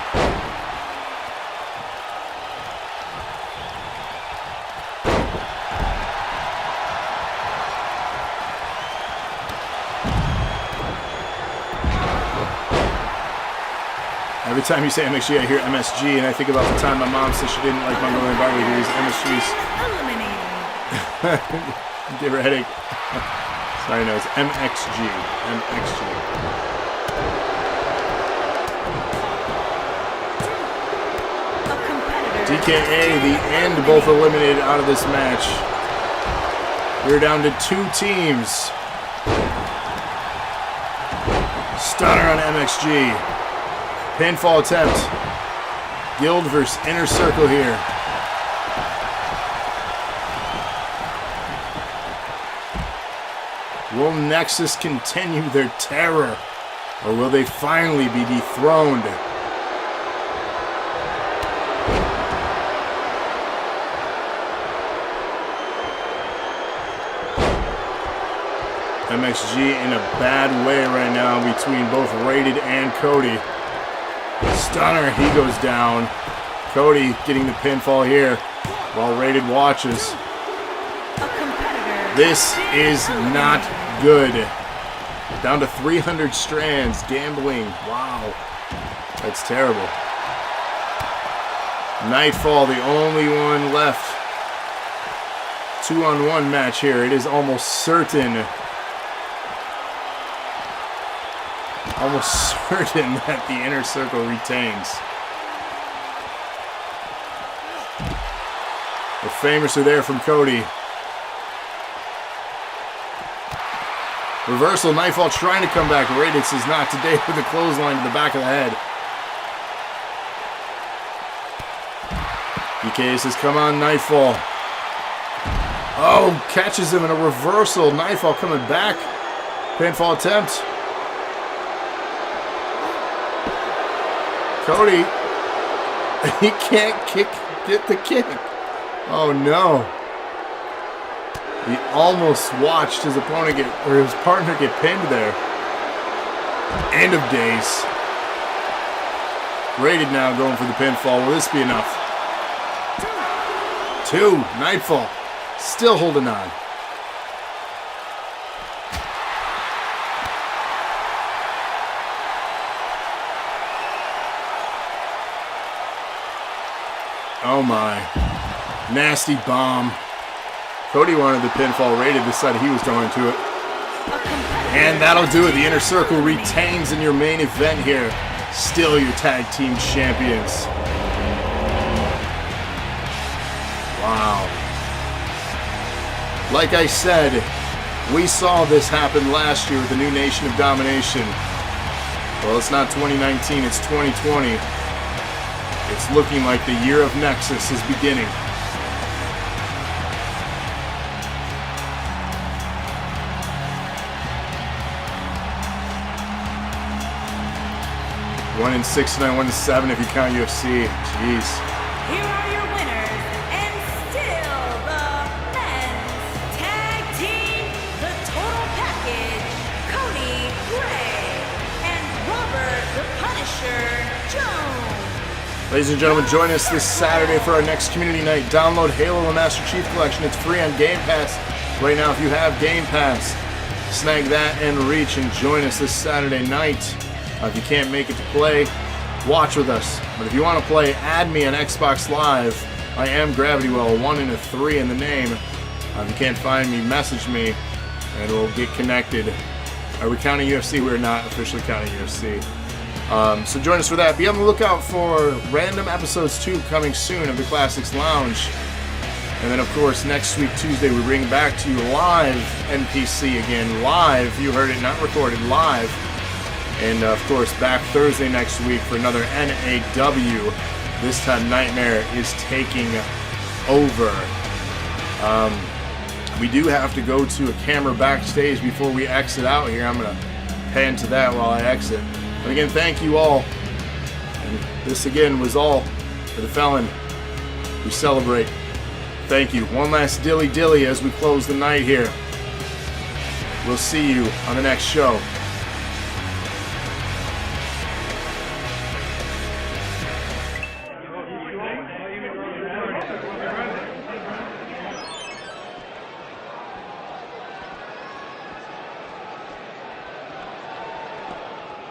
Every time you say MXG, I hear MSG, and I think about the time my mom said she didn't like my Northern Barley Days. MSG's. Eliminated. Give her a headache. Sorry, no, it's MXG. MXG. DKA, the end, both eliminated out of this match. We're down to 2 teams. Stunner on MXG. Pinfall attempt. Guild versus Inner Circle here. Will Nexus continue their terror, or will they finally be dethroned? MXG in a bad way right now between both Rated and Cody. Stunner, he goes down. Cody getting the pinfall here while Rated watches. This is not good. Down to 300 strands. Gambling. Wow. That's terrible. Nightfall, the only one left. 2-on-1 match here. It is almost certain. Almost certain that the Inner Circle retains. The famous are there from Cody. Reversal, Nightfall trying to come back. Rated says not today with a clothesline to the back of the head. DK says, come on, Nightfall. Oh, catches him in a reversal. Nightfall coming back. Pinfall attempt. Cody, he can't get the kick. Oh no. He almost watched his opponent his partner get pinned there. End of days. Rated now going for the pinfall. Will this be enough? 2. Nightfall. Still holding on. Oh my. Nasty bomb. Cody wanted the pinfall. Rated, decided he was going to it. And that'll do it. The Inner Circle retains in your main event here. Still your tag team champions. Wow. Like I said, we saw this happen last year with the new Nation of Domination. Well, it's not 2019, it's 2020. It's looking like the year of Nexus is beginning. One in 6 tonight, 1 in 7 if you count UFC. Jeez. Here are your winners, and still the men's tag team, the total package, Cody Gray and Robert the Punisher Jones. Ladies and gentlemen, join us this Saturday for our next community night. Download Halo and Master Chief Collection. It's free on Game Pass. Right now, if you have Game Pass, snag that and reach and join us this Saturday night. If you can't make it to play, watch with us. But if you want to play, add me on Xbox Live. I am Gravity Well, 1 and a 3 in the name. If you can't find me, message me, and we'll get connected. Are we counting UFC? We're not officially counting UFC. So join us for that. Be on the lookout for random episodes 2 coming soon of the Classics Lounge. And then, of course, next week, Tuesday, we bring back to you live NPC again. Live. You heard it, not recorded. Live. And, of course, back Thursday next week for another NAW. This time, Nightmare is taking over. We do have to go to a camera backstage before we exit out here. I'm going to pan to that while I exit. But again, thank you all. And this, again, was all for the Felon. We celebrate. Thank you. One last dilly-dilly as we close the night here. We'll see you on the next show.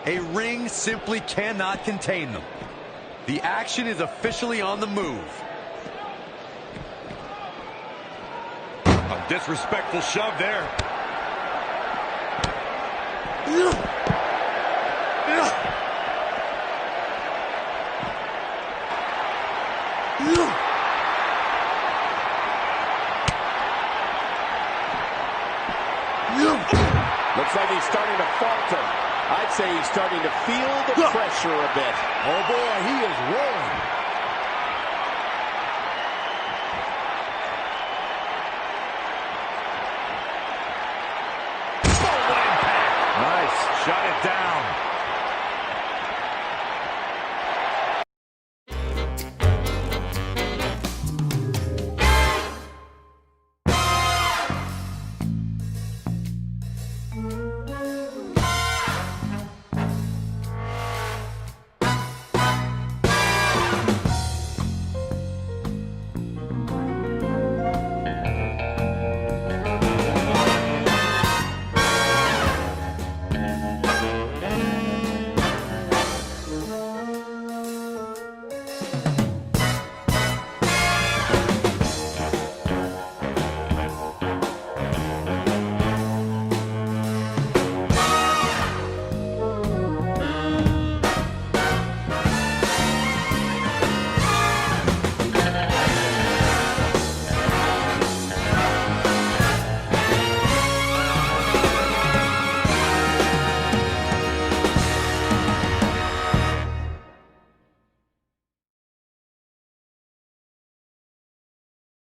A ring simply cannot contain them. The action is officially on the move. A disrespectful shove there. Looks like he's starting to falter. I'd say he's starting to feel the pressure a bit. Oh boy, he is rolling.